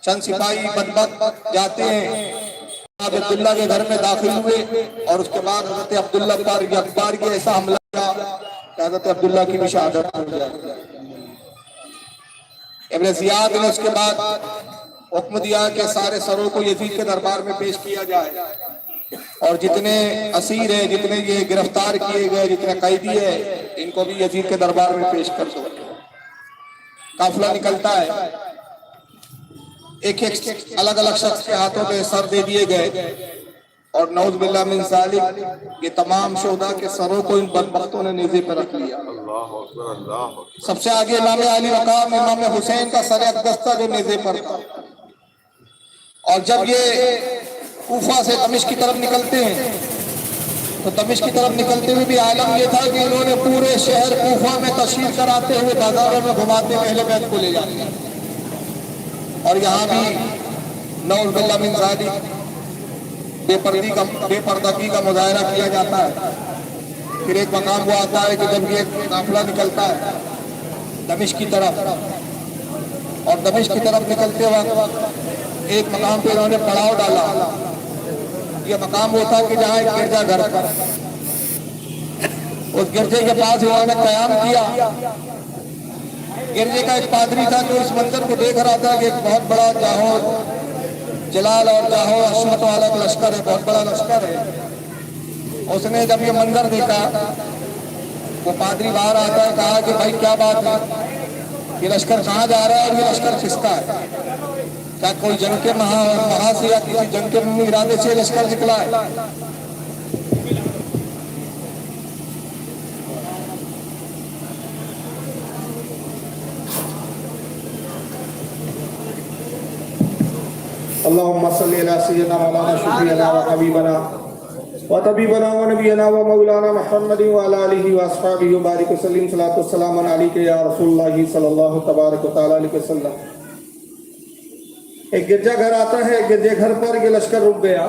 چند سپاہی بدبخت جاتے ہیں عبداللہ کے گھر میں داخل ہوئے اور اس کے بعد حضرت عبداللہ پر اخبار کی ایسا حملہ کیا کہ حضرت عبداللہ کی بھی شہادت ہو گئی. ابن زیاد نے اس کے بعد حکم دیا کہ سارے سروں کو یزید کے دربار میں پیش کیا جائے اور جتنے اسیر ہیں جتنے یہ گرفتار کیے گئے جتنے قیدی ہیں ان کو بھی یزید کے دربار میں پیش کر دو. قافلہ نکلتا ہے ایک ایک الگ الگ شخص کے ہاتھوں پہ سر دے دیے گئے اور نعوذ باللہ من ذالک یہ تمام شہداء کے سروں کو ان بدبختوں نے نیزے پر رکھ لیا. اللہ اکبر اللہ اکبر. سب سے آگے امام علی مقام امام حسین کا سر اقدس تھا جو نیزے پر تھا. اور جب یہ کوفہ سے دمشق کی طرف نکلتے ہیں تو دمشق کی طرف نکلتے ہوئے بھی عالم یہ تھا کہ انہوں نے پورے شہر کوفہ میں تشہیر کراتے ہوئے بازاروں میں گھماتے اہل بیت کو لے جاتے ہیں. اور یہاں بھی نعوذ باللہ من ذالک بے پردگی کا مظاہرہ کیا جاتا ہے. پھر ایک مقام وہ آتا ہے کہ جب یہ قافلہ نکلتا ہے دمشق کی طرف اور دمشق کی طرف نکلتے وقت ایک مقام پہ انہوں نے پڑاؤ ڈالا. یہ مقام وہ تھا کہ جہاں ایک گرجا گھر تھا. اس گرجے کے پاس انہوں نے قیام کیا. گرجے کا ایک پادری تھا جو اس منظر کو دیکھ رہا تھا کہ ایک بہت بڑا جاہو جلال اور جاہو عظمت والا لشکر ہے بہت بڑا لشکر ہے. اس نے جب یہ منظر دیکھا وہ پادری باہر آتا ہے کہا کہ بھائی کیا بات ہے یہ لشکر کہاں جا رہا ہے اور یہ لشکر کس کا ہے؟ کیا کوئی جنگ کے مہا سے یا کسی جنگ کے ارادے سے لشکر نکلا ہے؟ اللهم صل على سيدنا مولانا شفيعنا وحبيبنا وطبيبنا ونبينا ومولانا محمد وعلى آله واصحابه وبارك وسلم صلاة والسلام عليك يا رسول الله صلى الله تبارك وتعالى عليه وسلم. ایک گرجا گھر آتا ہے. گرجے گھر پر یہ لشکر رک گیا.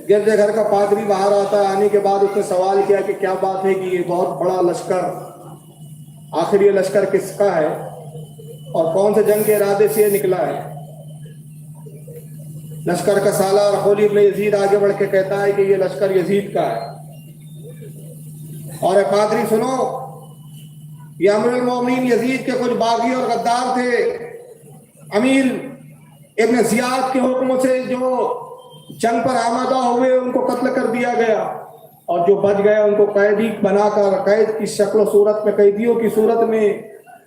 گرجے گھر کا پادری باہر آتا ہے. آنے کے بعد اس نے سوال کیا کہ کیا بات ہے کہ یہ بہت بڑا لشکر آخر یہ لشکر کس کا ہے اور کون سے جنگ کے ارادے سے یہ نکلا ہے؟ لشکر کا سالار خولی ابن یزید آگے بڑھ کے کہتا ہے کہ یہ لشکر یزید کا ہے. اور اے پادری سنو یہ امیر المومنین یزید کے کچھ باغی اور غدار تھے. امیر ابن زیاد کے حکم سے جو جنگ پر آمادہ ہوئے ان کو قتل کر دیا گیا اور جو بچ گیا ان کو قیدی بنا کر قید کی شکل و صورت میں قیدیوں کی صورت میں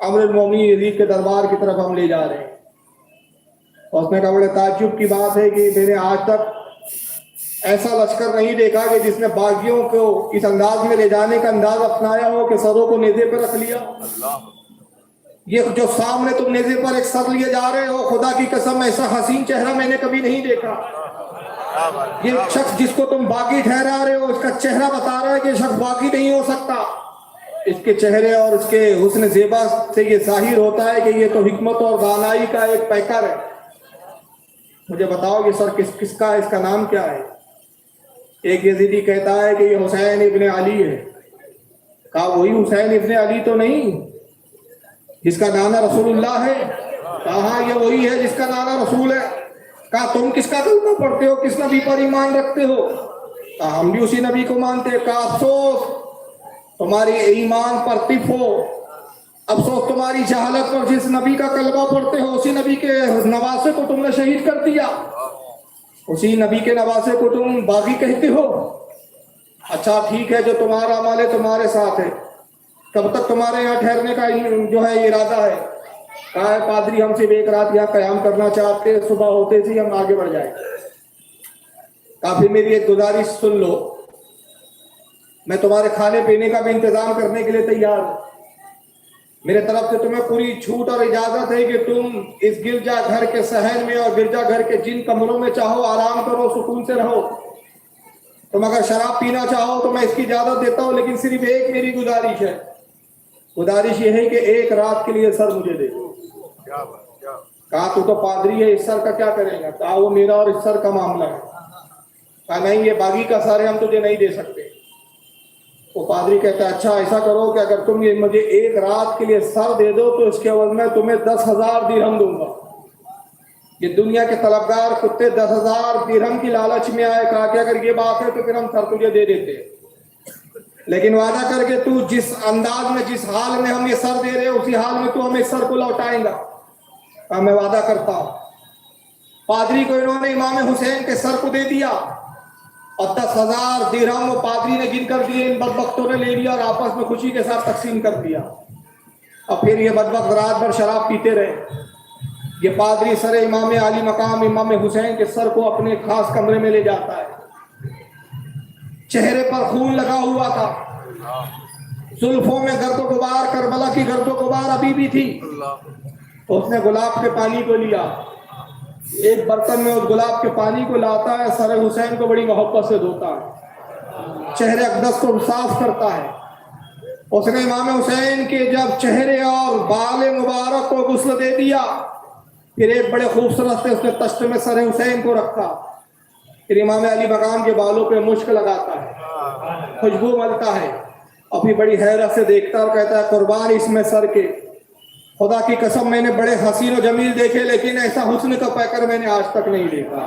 امیر المومنین یزید کے دربار کی طرف ہم لے جا رہے ہیں. اور اس نے کہا بڑے تعجب کی بات ہے کہ میں نے آج تک ایسا لشکر نہیں دیکھا کہ جس نے باغیوں کو اس انداز میں لے جانے کا انداز اپنایا ہو کہ سروں کو نیزے پر رکھ لیا. یہ جو سامنے تم نیزے پر ایک سر لیے جا رہے ہو، خدا کی قسم ایسا حسین چہرہ میں نے کبھی نہیں دیکھا۔ یہ شخص جس کو تم باغی ٹھہرا رہے ہو، اس کا چہرہ بتا رہا ہے کہ یہ شخص باغی نہیں ہو سکتا۔ اس کے چہرے اور اس کے حسن زیبا سے یہ ظاہر ہوتا ہے کہ یہ تو حکمت اور دانائی کا ایک پیکر ہے۔ مجھے بتاؤ یہ سر کس کا ہے، اس کا نام کیا ہے؟ ایک یزیدی کہتا ہے کہ یہ حسین ابن علی ہے۔ کہا وہی حسین ابن علی تو نہیں جس کا نانا رسول اللہ ہے؟ کہا ہاں یہ وہی ہے جس کا نانا رسول ہے۔ کہا تم کس کا کلمہ پڑھتے ہو، کس نبی پر ایمان رکھتے ہو؟ کہا ہم بھی اسی نبی کو مانتے ہیں۔ کہا افسوس تمہاری ایمان پر طف ہو، افسوس تمہاری جہالت پر، جس نبی کا کلمہ پڑھتے ہو اسی نبی کے نواسے کو تم نے شہید کر دیا، اسی نبی کے نواسے کو تم باغی کہتے ہو۔ اچھا ٹھیک ہے، جو تمہارا عمل ہے تمہارے ساتھ ہے، کب تک تمہارے یہاں ٹھہرنے کا جو ہے ارادہ ہے؟ کہا ہے پادری ہم صرف ایک رات یہاں قیام کرنا چاہتے ہیں، صبح ہوتے ہی ہم آگے بڑھ جائیں۔ کافی میری ایک گزارش سن لو، میں تمہارے کھانے پینے کا بھی انتظام کرنے کے لیے تیار ہوں، میرے طرف سے تمہیں پوری چھوٹ اور اجازت ہے کہ تم اس گرجا گھر کے صحن میں اور گرجا گھر کے جن کمروں میں چاہو آرام کرو، سکون سے رہو۔ تم اگر شراب پینا چاہو تو میں اس کی اجازت دیتا ہوں، لیکن صرف ایک میری گزارش ہے، گزارش یہ ہے کہ ایک رات کے لیے سر مجھے دے دو۔ کہا تو پادری ہے، اس سر کا کیا کرے گا؟ کہا وہ میرا اور اس سر کا معاملہ ہے۔ کہا نہیں یہ باغی کا سر ہے، ہم تجھے نہیں دے سکتے۔ وہ پادری کہتا ہے اچھا ایسا کرو کہ اگر تم یہ مجھے ایک رات کے لیے سر دے دو تو اس کے عوض میں تمہیں 10,000 درہم دوں گا۔ یہ دنیا کے طلبگار کتے 10,000 درہم کی لالچ میں آئے۔ کہا کہ اگر یہ بات ہے تو پھر ہم سر تجھے دے دیتے، لیکن وعدہ کر کے تو جس انداز میں، جس حال میں ہم یہ سر دے رہے ہیں اسی حال میں تو ہمیں اس سر کو لوٹائیں گا۔ کہا میں وعدہ کرتا ہوں۔ پادری کو انہوں نے امام حسین کے سر کو دے دیا اور 10,000 درہم وہ پادری نے گن کر دیے، ان بدبختوں نے لے لیا اور آپس میں خوشی کے ساتھ تقسیم کر دیا۔ اور پھر یہ بدبخت رات بھر شراب پیتے رہے۔ یہ پادری سر امام علی مقام امام حسین کے سر کو اپنے خاص کمرے میں لے جاتا ہے۔ چہرے پر خون لگا ہوا تھا، زلفوں میں گرد و غبار، کربلا کی گرد و غبار ابھی بھی تھی۔ تو اس نے گلاب کے پانی کو لیا، ایک برتن میں اس گلاب کے پانی کو لاتا ہے، سر حسین کو بڑی محبت سے دھوتا ہے، چہرے اقدس کو صاف کرتا ہے۔ اس نے امام حسین کے جب چہرے اور بال مبارک کو غسل دے دیا، پھر ایک بڑے خوبصورت سے اس نے تشت میں سر حسین کو رکھا، پھر امام علی مقام کے بالوں پہ مشک لگاتا ہے، خوشبو ملتا ہے، اور پھر بڑی حیرت سے دیکھتا اور کہتا ہے قربان اس میں سر کے، خدا کی قسم میں نے بڑے حسین و جمیل دیکھے لیکن ایسا حسن کا پیکر میں نے آج تک نہیں دیکھا۔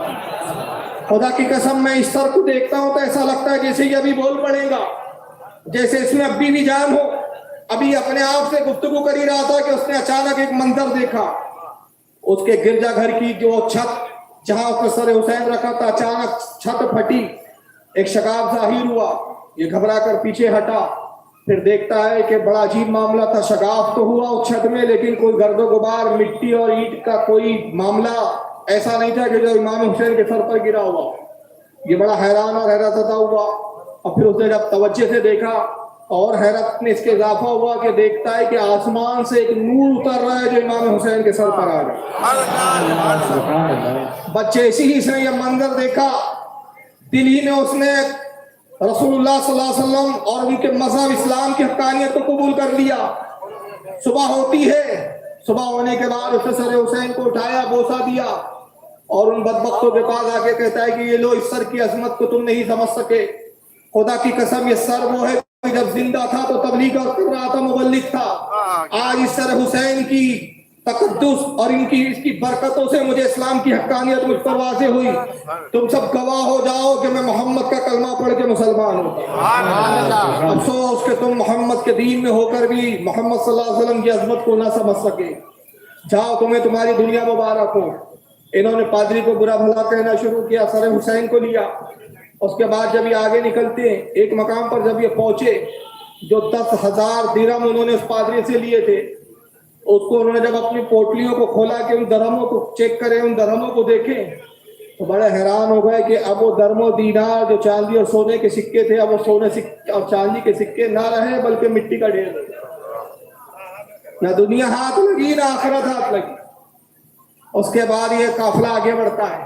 خدا کی قسم میں اس سر کو دیکھتا ہوں تو ایسا لگتا ہے جیسے یہ ابھی بول پڑے گا، جیسے اس میں ابھی بھی جان ہو۔ ابھی اپنے آپ سے گفتگو کر ہی رہا تھا کہ اس نے اچانک ایک منظر دیکھا، اس کے گرجا گھر کی جو چھت جہاں اس نے سر حسین رکھا تھا، اچانک چھت پھٹی، ایک شگاف ظاہر ہوا، یہ گھبرا کر پیچھے ہٹا، پھر دیکھتا ہے کہ بڑا عجیب معاملہ تھا، شگاف تو ہوا اس چھت میں لیکن کوئی گرد و غبار، مٹی اور اینٹ کا کوئی معاملہ ایسا نہیں تھا کہ جو امام حسین کے سر پر گرا ہوا۔ یہ بڑا حیران اور حیرت زدہ ہوا، اور پھر اس نے جب توجہ سے دیکھا اور حیرت میں اس کے اضافہ ہوا کہ دیکھتا ہے کہ آسمان سے ایک نور اتر رہا ہے جو امام حسین کے سر پر آ گیا۔ بچے اسی ہی اس نے یہ منظر دیکھا، دل ہی میں اس نے رسول اللہ صلی اللہ علیہ وسلم اور ان کے مذہب اسلام کی حقانیت کو قبول کر لیا۔ صبح ہوتی ہے، صبح ہونے کے بعد اس نے سر حسین کو اٹھایا، بوسہ دیا اور ان بدبختوں کے پاس آ کے کہتا ہے کہ یہ لو، اس سر کی عظمت کو تم نہیں سمجھ سکے، خدا کی قسم یہ سر وہ ہے جب زندہ تھا تو تبلیغ کر رہا تھا، مبلغ تھا۔ آج اس سر حسین کی تقدس اور اس کی برکتوں سے مجھے اسلام کی حقانیت مجھ پر واضح ہوئی۔ تم سب گواہ ہو جاؤ کہ میں محمد کا کلمہ پڑھ کے مسلمان ہوں۔ افسوس کہ تم محمد کے دین میں ہو کر بھی محمد صلی اللہ علیہ وسلم کی عظمت کو نہ سمجھ سکے۔ جاؤ، تمہیں تمہاری دنیا مبارک ہو۔ انہوں نے پادری کو برا بھلا کہنا شروع کیا، سر حسین کو لیا۔ اس کے بعد جب یہ آگے نکلتے ہیں، ایک مقام پر جب یہ پہنچے، جو 10,000 درہم انہوں نے اس پادری سے لیے تھے، اس کو انہوں نے جب اپنی پوٹلیوں کو کھولا کہ ان درہموں کو چیک کریں، ان درہموں کو دیکھیں، تو بڑے حیران ہو گئے کہ اب وہ درہم و دینار جو چاندی اور سونے کے سکے تھے، اب وہ سونے اور چاندی کے سکے نہ رہے بلکہ مٹی کا ڈھیر ہو گیا۔ نہ دنیا ہاتھ لگی نہ آخرت ہاتھ لگی. اس کے بعد یہ قافلہ آگے بڑھتا ہے.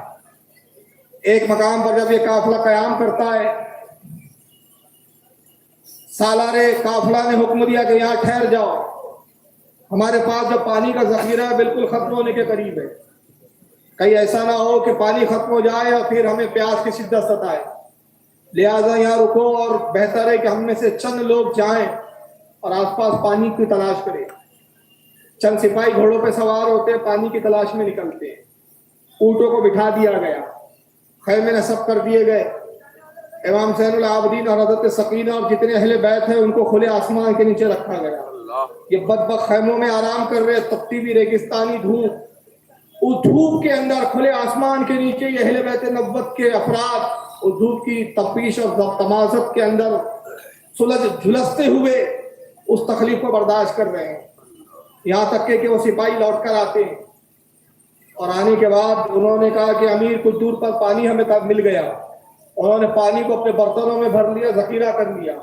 ایک مقام پر جب یہ قافلہ قیام کرتا ہے، سالار قافلہ نے حکم دیا کہ یہاں ٹھہر جاؤ، ہمارے پاس جو پانی کا ذخیرہ ہے بالکل ختم ہونے کے قریب ہے، کہیں ایسا نہ ہو کہ پانی ختم ہو جائے اور پھر ہمیں پیاس کی شدت ستائے، لہٰذا یہاں رکو اور بہتر ہے کہ ہم میں سے چند لوگ جائیں اور آس پاس پانی کی تلاش کریں. چند سپاہی گھوڑوں پہ سوار ہوتے ہیں، پانی کی تلاش میں نکلتے ہیں. اونٹوں کو بٹھا دیا گیا، خیمے نصب کر دیے گئے. امام زین العابدین اور حضرت سکینہ اور جتنے اہل بیت ہیں ان کو کھلے آسمان کے نیچے رکھا گیا. یہ بدبخت خیموں میں آرام کر رہے، تپتی بھی ریگستانی دھوپ، اس دھوپ کے اندر کھلے آسمان کے نیچے یہ اہل بیت نبوت کے افراد اس دھوپ کی تپیش اور تمازت کے اندر جھلستے ہوئے اس تکلیف کو برداشت کر رہے ہیں. یہاں تک کہ وہ سپاہی لوٹ کر آتے ہیں اور آنے کے بعد انہوں نے کہا کہ امیر کچھ دور پر پانی ہمیں تب مل گیا. انہوں نے پانی کو اپنے برتنوں میں بھر لیا، ذخیرہ کر لیا.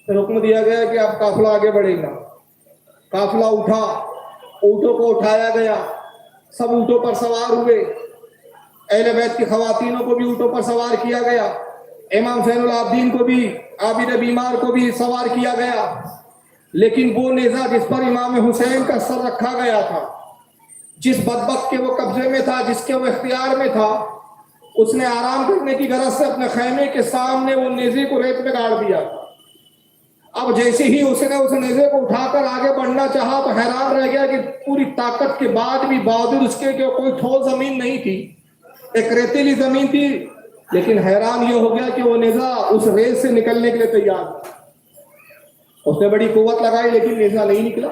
پھر حکم دیا گیا کہ اب قافلہ آگے بڑھے گا. قافلہ اٹھا، اونٹوں کو اٹھایا گیا، سب اونٹوں پر سوار ہوئے. اہل بیت کی خواتینوں کو بھی اونٹوں پر سوار کیا گیا، امام زین العابدین کو بھی، عابد بیمار کو بھی سوار کیا گیا. لیکن وہ نیزہ جس پر امام حسین کا سر رکھا گیا تھا، جس بدبخت کے وہ قبضے میں تھا، جس کے وہ اختیار میں تھا، اس نے آرام کرنے کی غرض سے اپنے خیمے کے سامنے وہ نیزے کو ریت میں گاڑ دیا. اب جیسے ہی اس نے اس نیزے کو اٹھا کر آگے بڑھنا چاہا تو حیران رہ گیا کہ پوری طاقت کے بعد بھی باوجود اس کے کہ کوئی ٹھوس زمین نہیں تھی، ایک ریتیلی زمین تھی. لیکن حیران یہ ہو گیا کہ وہ نیزہ اس ریت سے نکلنے کے لیے تیار تھا. اس نے بڑی قوت لگائی لیکن نیزہ نہیں نکلا.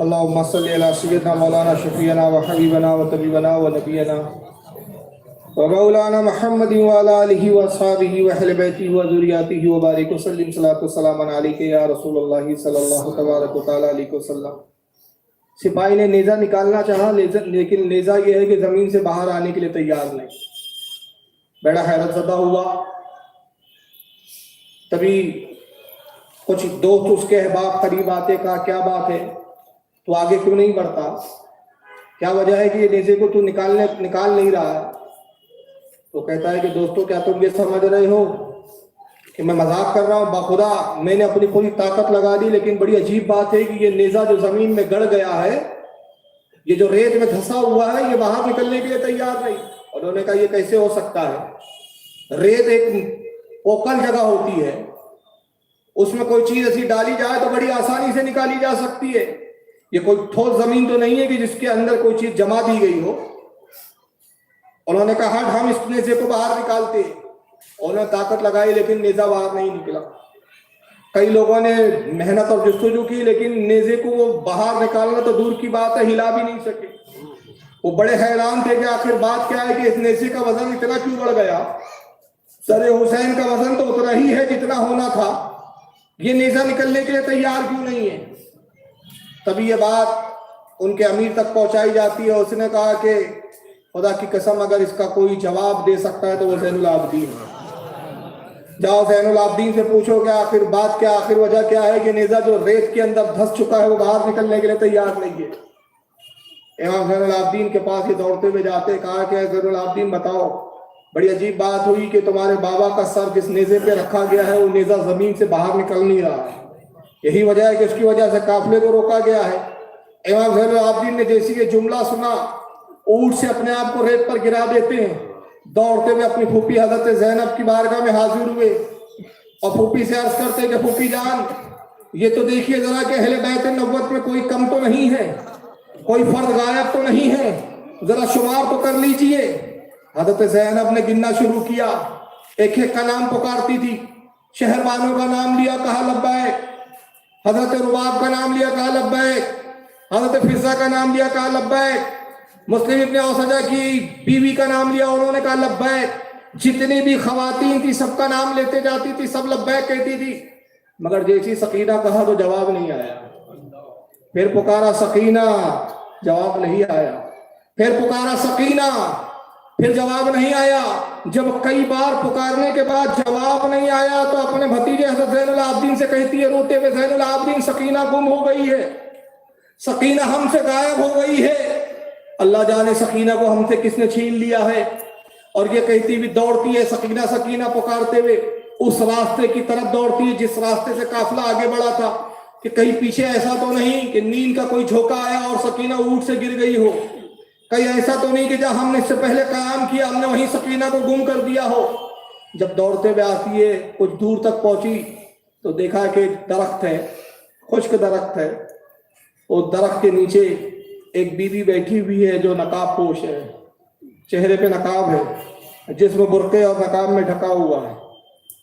اللهم صل على سيدنا مولانا شفيعنا وحبيبنا وطبيبنا ونبينا ومولانا محمد وعلى آله وأصحابه وأهل بيته وذرياته وبارك وسلم صلاة والسلام عليك يا رسول الله صلى الله تبارك وتعالى عليه وسلم. سپاہی نے نیزہ نکالنا چاہا لیکن نیزہ یہ ہے کہ زمین سے باہر آنے کے لیے تیار نہیں. بڑا حیرت زدہ ہوا. تبھی کچھ دوست اس کے احباب قریب آتے، کہا کیا بات ہے، تو آگے کیوں نہیں بڑھتا، کیا وجہ ہے کہ یہ نیزے کو تو نکال نہیں رہا ہے؟ تو کہتا ہے کہ دوستو کیا تم یہ سمجھ رہے ہو کہ میں مذاق کر رہا ہوں؟ باخدا میں نے اپنی پوری طاقت لگا دی، لیکن بڑی عجیب بات ہے کہ یہ نیزہ جو زمین میں گڑ گیا ہے، یہ جو ریت میں دھسا ہوا ہے، یہ باہر نکلنے کے لیے تیار نہیں. انہوں نے کہا یہ کیسے ہو سکتا ہے؟ ریت ایک پوکل جگہ ہوتی ہے، اس میں کوئی چیز ایسی ڈالی جائے تو بڑی آسانی سے نکالی جا سکتی ہے، یہ کوئی ٹھوس زمین تو نہیں ہے کہ جس کے اندر کوئی چیز جما دی گئی ہو۔ انہوں نے کہا ہم اس نیزے کو باہر نکالتے، انہوں نے طاقت لگائی لیکن نیزہ باہر نہیں نکلا۔ کئی لوگوں نے محنت اور جستجو کی لیکن نیزے کو وہ باہر نکالنا تو دور کی بات ہے، ہلا بھی نہیں سکے۔ وہ بڑے حیران تھے کہ آخر بات کیا ہے کہ اس نیزے کا وزن اتنا کیوں بڑھ گیا؟ سر حسین کا وزن تو اتنا ہی ہے جتنا ہونا تھا، یہ نیزہ نکلنے کے لیے تیار کیوں نہیں ہے؟ تبھی یہ بات ان کے امیر تک پہنچائی جاتی ہے۔ اس نے کہا کہ خدا کی قسم اگر اس کا کوئی جواب دے سکتا ہے تو وہ زین العابدین ہے۔ جاؤ زین العابدین سے پوچھو کہ آخر بات کیا، آخر وجہ کیا ہے کہ نیزہ جو ریت کے اندر دھس چکا ہے وہ باہر نکلنے کے لیے تیار نہیں ہے۔ امام زین العابدین کے پاس یہ دوڑتے ہوئے جاتے، کہا کہ زین العابدین بتاؤ، بڑی عجیب بات ہوئی کہ تمہارے بابا کا سر جس نیزے پہ رکھا گیا ہے وہ نیزہ زمین سے باہر نکل نہیں رہا ہے، یہی وجہ ہے کہ اس کی وجہ سے قافلے کو روکا گیا ہے۔ امام زین العابدین نے جیسی یہ جملہ سنا اونٹ سے اپنے آپ کو ریت پر گرا دیتے ہیں، دوڑتے ہوئے اپنی پھوپھی حضرت زینب کی بارگاہ میں حاضر ہوئے اور پھوپھی سے عرض کرتے کہ پھوپھی جان یہ تو دیکھیے ذرا کہ اہل بیت نبوت میں کوئی کم تو نہیں ہے، کوئی فرد غائب تو نہیں ہے، ذرا شمار تو کر لیجئے۔ حضرت زینب نے گننا شروع کیا، ایک ایک کا نام پکارتی تھی، شہربانوں کا نام لیا، کہا لبیک، حضرت رباب کا نام لیا، کہا لبیک، حضرت فضہ کا نام لیا، کہا لبیک، مسلم ابن اوسجہ کی بیوی کا نام لیا، انہوں نے کہا لبیک، جتنی بھی خواتین تھی سب کا نام لیتے جاتی تھی، سب لبیک کہتی تھی، مگر جیسی سکینہ کہا تو جواب نہیں آیا۔ پھر پکارا سکینہ، جواب نہیں آیا، پھر پکارا سکینہ، پھر جواب نہیں آیا۔ جب کئی بار پکارنے کے بعد جواب نہیں آیا تو اپنے بھتیجے حضرت زین العابدین سے کہتی ہے روتے ہوئے، زین العابدین سکینہ گم ہو گئی ہے، سکینہ ہم سے غائب ہو گئی ہے، اللہ جانے سکینہ کو ہم سے کس نے چھین لیا ہے۔ اور یہ کہتی بھی دوڑتی ہے سکینہ سکینہ پکارتے ہوئے اس راستے کی طرف دوڑتی ہے جس راستے سے قافلہ آگے بڑھا تھا، کہ کہیں پیچھے ایسا تو نہیں کہ نیند کا کوئی جھونکا آیا اور سکینہ اونٹ سے گر گئی ہو، کہیں ایسا تو نہیں کہ جہاں ہم نے اس سے پہلے قیام کیا ہم نے وہیں سکینہ کو گم کر دیا ہو۔ جب دوڑتے ہوئے آتی ہے کچھ دور تک پہنچی تو دیکھا کہ درخت ہے، خشک درخت ہے، وہ درخت کے نیچے ایک بی بی بیٹھی ہوئی ہے جو نقاب پوش ہے، چہرے پہ نقاب ہے، جسم برقعے اور نقاب میں ڈھکا ہوا ہے،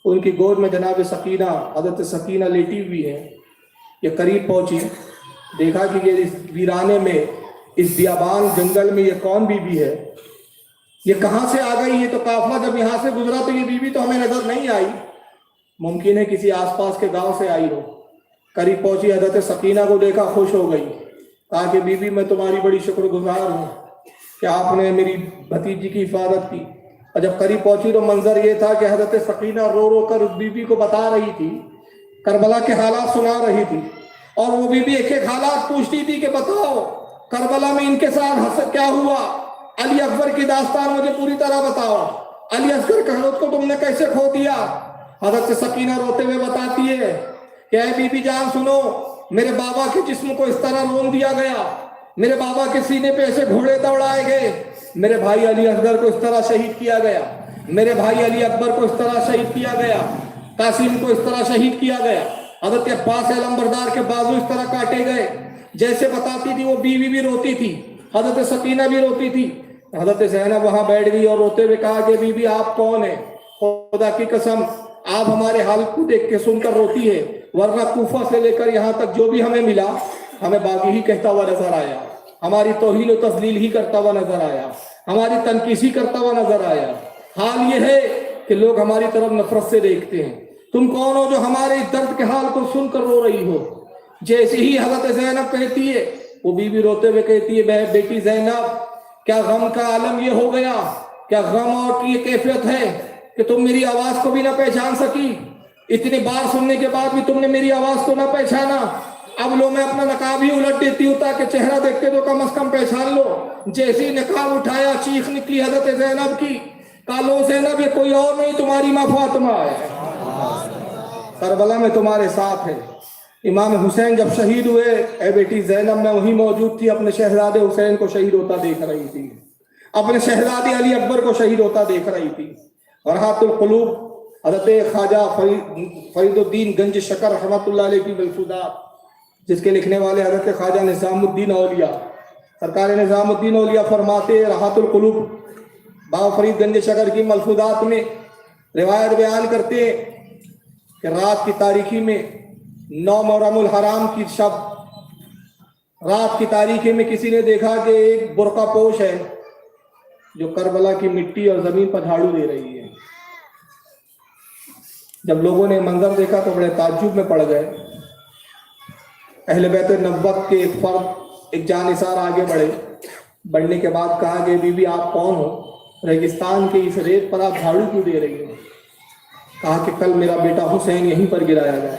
ان کی گود میں جناب سکینہ حضرت سکینہ لیٹی ہوئی ہے۔ یہ قریب پہنچی، دیکھا کہ یہ اس ویرانے میں، اس بیابان جنگل میں یہ کون بی بی ہے، یہ کہاں سے آ گئی؟ یہ تو قافلہ جب یہاں سے گزرا تو یہ بی بی تو ہمیں نظر نہیں آئی، ممکن ہے کسی آس پاس کے گاؤں سے آئی ہو۔ قریب پہنچی، حضرت سکینہ کو دیکھا، خوش ہو گئی، کہا کہ بی بی میں تمہاری بڑی شکر گزار ہوں کہ آپ نے میری بھتیجی کی حفاظت کی۔ اور جب قریب پہنچی تو منظر یہ تھا کہ حضرت سکینہ رو رو کر اس بی بی کو بتا رہی تھی، کربلا کے حالات سنا رہی تھی، اور وہ بی بی ایک ایک حالات پوچھتی تھی کہ بتاؤ کربلا میں ان کے ساتھ کیا ہوا، علی اکبر کی داستان مجھے پوری طرح بتاؤ، علی اصغر کہلوت کو تم نے کیسے کھو دیا۔ حضرت سکینہ روتے ہوئے بتاتی ہے کہ اے بی بی جان سنو، میرے بابا کے جسم کو اس طرح رون دیا گیا، میرے بابا کے سینے پہ ایسے گھوڑے دوڑائے گئے، میرے بھائی علی اصغر کو اس طرح شہید کیا گیا، میرے بھائی علی اکبر کو اس طرح شہید کیا گیا، قاسم کو اس طرح شہید کیا گیا، حضرت عباس علمبردار کے بازو اس طرح کاٹے گئے۔ جیسے بتاتی تھی وہ بیوی بھی روتی تھی، حضرت سکینہ بھی روتی تھی۔ حضرت زینب وہاں بیٹھ گئی اور روتے ہوئے کہا کہ بی بی آپ کون ہیں؟ خدا کی قسم آپ ہمارے حال کو دیکھ کے سن کر روتی ہے، ورنہ کوفہ سے لے کر یہاں تک جو بھی ہمیں ملا ہمیں باغی ہی کہتا ہوا نظر آیا، ہماری توہین و تذلیل ہی کرتا ہوا نظر آیا، ہماری تنقیص ہی کرتا ہوا نظر آیا۔ حال یہ ہے کہ لوگ ہماری طرف نفرت سے دیکھتے ہیں، تم کون ہو جو ہمارے درد کے حال کو سن کر رو رہی ہو؟ جیسے ہی حضرت زینب کہتی ہے وہ بی بی روتے ہوئے کہتی ہے بیٹی زینب کیا غم کا عالم یہ ہو گیا، کیا غم اور کی یہ کیفیت ہے کہ تم میری آواز کو بھی نہ پہچان سکی؟ اتنی بار سننے کے بعد بھی تم نے میری آواز کو نہ پہچانا؟ اب لو میں اپنا نقاب ہی الٹ دیتی ہوں تاکہ چہرہ دیکھ کے تو کم از کم پہچان لو۔ جیسے ہی نقاب اٹھایا چیخ نکلی حضرت زینب کی، کہا لو زینب یہ کوئی اور نہیں تمہاری ماں فاطمہ ہے، کربلا میں تمہارے ساتھ ہے۔ امام حسین جب شہید ہوئے اے بیٹی زینب میں وہیں موجود تھی، اپنے شہزادے حسین کو شہید ہوتا دیکھ رہی تھی، اپنے شہزادے علی اکبر کو شہید ہوتا دیکھ رہی تھی۔ فرحات القلوب حضرت خواجہ فرید الدین گنج شکر رحمۃ اللہ علیہ کی ملفوظات جس کے لکھنے والے حضرت خواجہ نظام الدین اولیاء، سرکار نظام الدین اولیاء فرماتے راحت القلوب بابا فرید گنج شکر کی ملفوظات میں روایت بیان کرتے ہیں کہ رات کی تاریکی میں 9 محرم الحرام کی شب، رات کی تاریکی میں کسی نے دیکھا کہ ایک برقع پوش ہے جو کربلا کی مٹی اور زمین پر جھاڑو دے رہی ہے۔ جب لوگوں نے منظر دیکھا تو بڑے تعجب میں پڑ گئے۔ اہل بیت نبوت کے ایک فرد ایک جانثار آگے بڑھنے کے بعد کہا کہ بی بی آپ کون ہو؟ ریگستان کے اس ریت پر آپ جھاڑو کیوں دے رہی ہیں؟ کہا کہ کل میرا بیٹا حسین یہیں پر گرایا گیا،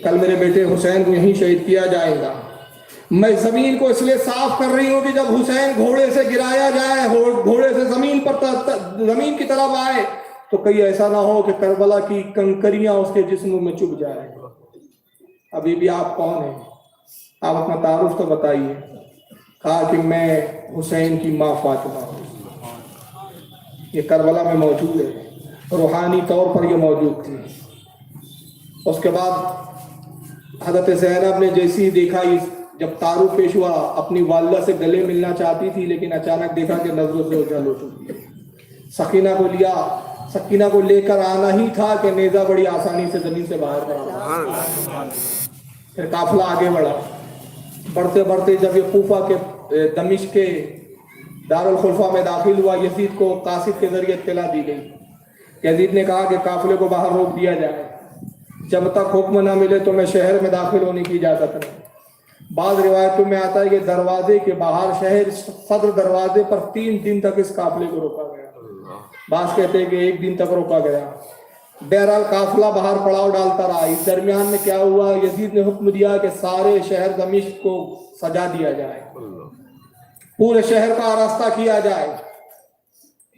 کل میرے بیٹے حسین کو یہیں شہید کیا جائے گا۔ میں زمین کو اس لیے صاف کر رہی ہوں کہ جب حسین گھوڑے سے گرایا جائے، گھوڑے سے زمین کی طرف آئے تو کہیں ایسا نہ ہو کہ کربلا کی کنکریاں اس کے جسم میں چبھ جائے۔ ابھی بھی آپ کون ہیں؟ آپ اپنا تعارف تو بتائیے۔ کہا کہ میں حسین کی ماں فاطمہ ہوں۔ یہ کربلا میں موجود ہے، روحانی طور پر یہ موجود تھی۔ اس کے بعد حضرت زینب نے جیسی ہی دیکھا، جب تعارف پیش ہوا اپنی والدہ سے گلے ملنا چاہتی تھی، لیکن اچانک دیکھا کہ نظروں سے اوجھل ہو چکی ہے۔ سکینہ کو لے کر آنا ہی تھا کہ نیزہ بڑی آسانی سے زمین سے باہر کرا۔ پھر قافلہ آگے بڑھا، بڑھتے بڑھتے جب یہ کوفہ کے دمشق کے دارالخلفہ میں داخل ہوا، یزید کو قاصد کے ذریعے اطلاع دی گئی۔ یزید نے کہا کہ قافلے کو باہر روک دیا جائے، جب تک حکم نہ ملے تو میں شہر میں داخل ہونے کی اجازت نہیں۔ بعض روایتوں میں آتا ہے کہ دروازے کے باہر شہر صدر دروازے پر 3 دن تک اس قافلے کو روکا گیا، بعض کہتے ہیں کہ 1 دن تک روکا گیا۔ بہرحال قافلہ باہر پڑاؤ ڈالتا رہا۔ اس درمیان میں کیا ہوا، یزید نے حکم دیا کہ سارے شہر دمشق کو سجا دیا جائے، پورے شہر کا آراستہ کیا جائے،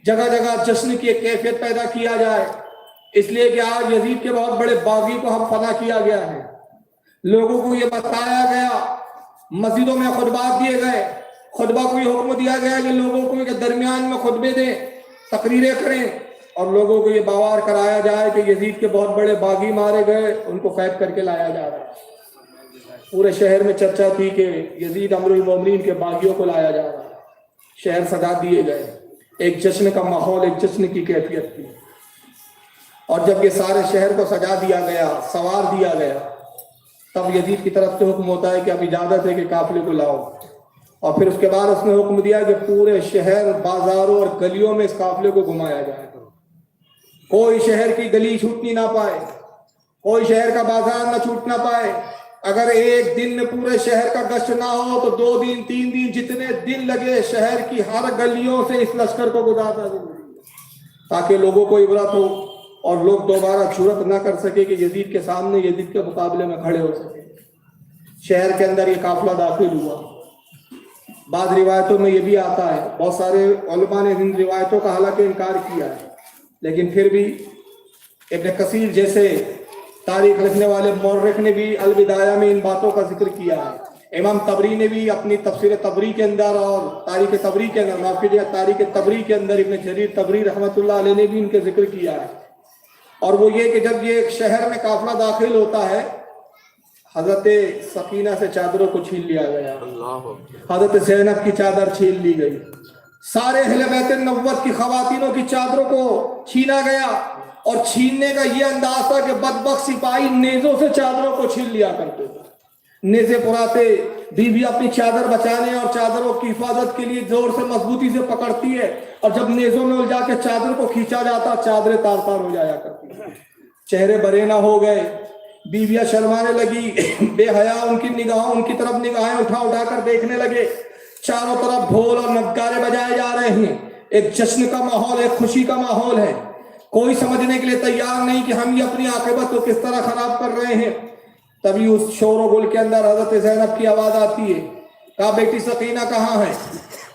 جگہ جگہ جشن کی ایک کیفیت پیدا کیا جائے، اس لیے کہ آج یزید کے بہت بڑے باغی کو ہم فنا کیا گیا ہے۔ لوگوں کو یہ بتایا گیا، مسجدوں میں خطبات دیے گئے، خطبہ کو یہ حکم دیا گیا کہ لوگوں کو کے درمیان میں خطبے دیں، تقریریں کریں، اور لوگوں کو یہ باور کرایا جائے کہ یزید کے بہت بڑے باغی مارے گئے، ان کو قید کر کے لایا جا رہا ہے۔ پورے شہر میں چرچا تھی کہ یزید امیر المومنین کے باغیوں کو لایا جا رہا ہے۔ شہر سجا دیے گئے، ایک جشن کا ماحول، ایک جشن کی کیفیت تھی۔ اور جب یہ سارے شہر کو سجا دیا گیا، سوار دیا گیا، تب یزید کی طرف سے حکم ہوتا ہے کہ اب اجازت ہے کہ قافلے کو لاؤ۔ اور پھر اس کے بعد اس نے حکم دیا کہ پورے شہر، بازاروں اور گلیوں میں اس قافلے کو گھمایا جائے، کوئی شہر کی گلی چھوٹنی نہ پائے، کوئی شہر کا بازار نہ چھوٹنا پائے۔ اگر ایک دن میں پورے شہر کا گشت نہ ہو تو 2 دن 3 دن جتنے دن لگے شہر کی ہر گلیوں سے اس لشکر کو گزارنا ضروری ہے، تاکہ لوگوں کو عبرت ہو اور لوگ دوبارہ جرأت نہ کر سکے کہ یزید کے سامنے، یزید کے مقابلے میں کھڑے ہو سکے۔ شہر کے اندر یہ قافلہ داخل ہوا۔ بعض روایتوں میں یہ بھی آتا ہے، بہت سارے علماء نے ان روایتوں کا حالانکہ انکار کیا ہے، لیکن پھر بھی ابن کثیر جیسے تاریخ لکھنے والے مورخ نے بھی البدایہ میں ان باتوں کا ذکر کیا ہے۔ امام طبری نے بھی اپنی تفسیر طبری کے اندر اور تاریخ طبری کے اندر، تاریخ طبری کے اندر ابن جریر طبری رحمۃ اللہ علیہ نے بھی ان کے ذکر کیا ہے۔ اور وہ یہ کہ جب یہ شہر میں قافلہ داخل ہوتا ہے، حضرت سکینہ سے چادروں کو چھین لیا گیا، حضرت زینب کی چادر چھین لی گئی، سارے اہل بیت نبوت کی خواتینوں کی چادروں کو چھینا گیا۔ اور چھیننے کا یہ انداز تھا کہ بدبخت سپاہی نیزوں سے چادروں کو چھین لیا کرتے تھے، نیزے پراتے، بیوی اپنی چادر بچانے اور چادروں کی حفاظت کے لیے زور سے مضبوطی سے پکڑتی ہے، اور جب نیزوں میں الجھا کے چادر کو کھینچا جاتا چادریں تار تار ہو جایا کرتی ہیں، چہرے برہنہ ہو گئے، بیویاں شرمانے لگی، بے حیا ان کی طرف نگاہیں اٹھا کر دیکھنے لگے، چاروں طرف ڈھول اور نغارے بجائے جا رہے ہیں، ایک جشن کا ماحول، ایک خوشی کا ماحول ہے، کوئی سمجھنے کے لیے تیار نہیں کہ ہم یہ اپنی عاقبت کو کس طرح خراب کر رہے ہیں۔ تبھی اس شور و گل کے اندر حضرت زینب کی آواز آتی ہے، کہا بیٹی سکینہ کہاں ہے؟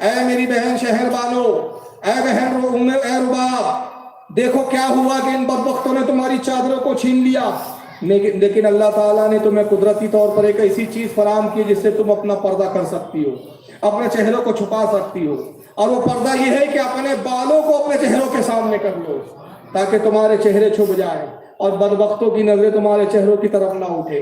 اے میری بہن شہر والو، اے بہن اے رباب، دیکھو کیا ہوا کہ ان بدبختوں نے تمہاری چادروں کو چھین لیا، لیکن اللہ تعالیٰ نے تمہیں قدرتی طور پر ایک ایسی چیز فراہم کی جس سے تم اپنا پردہ کر سکتی ہو، اپنے چہروں کو چھپا سکتی ہو، اور وہ پردہ یہ ہے کہ اپنے بالوں کو اپنے چہروں کے سامنے کر لو تاکہ تمہارے چہرے چھپ جائیں اور بدبختوں کی نظریں تمہارے چہروں کی طرف نہ اٹھے۔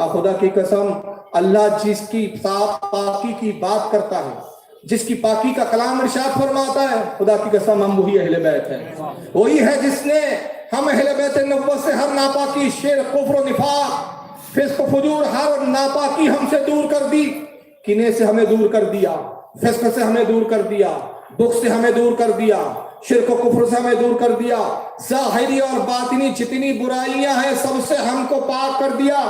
کہا خدا کی قسم اللہ جس کی پاکی کی بات کرتا ہے, جس کی پاکی کا کلام ارشاد فرماتا ہے, خدا کی قسم ہم وہی اہل بیت ہیں. وہی ہے جس نے ہم اہل بیت نبوت سے ہر ناپاکی, شرک, کفر و نفاق, فسق و فجور, ہر ناپاکی ہم سے دور کر دی. کینے سے ہمیں دور کر دیا, فسق سے ہمیں دور کر دیا, بغض سے ہمیں دور کر دیا, شرک و کفر سے ہمیں دور کر دیا, ظاہری اور باطنی جتنی برائیاں ہیں سب سے ہم کو پاک کر دیا.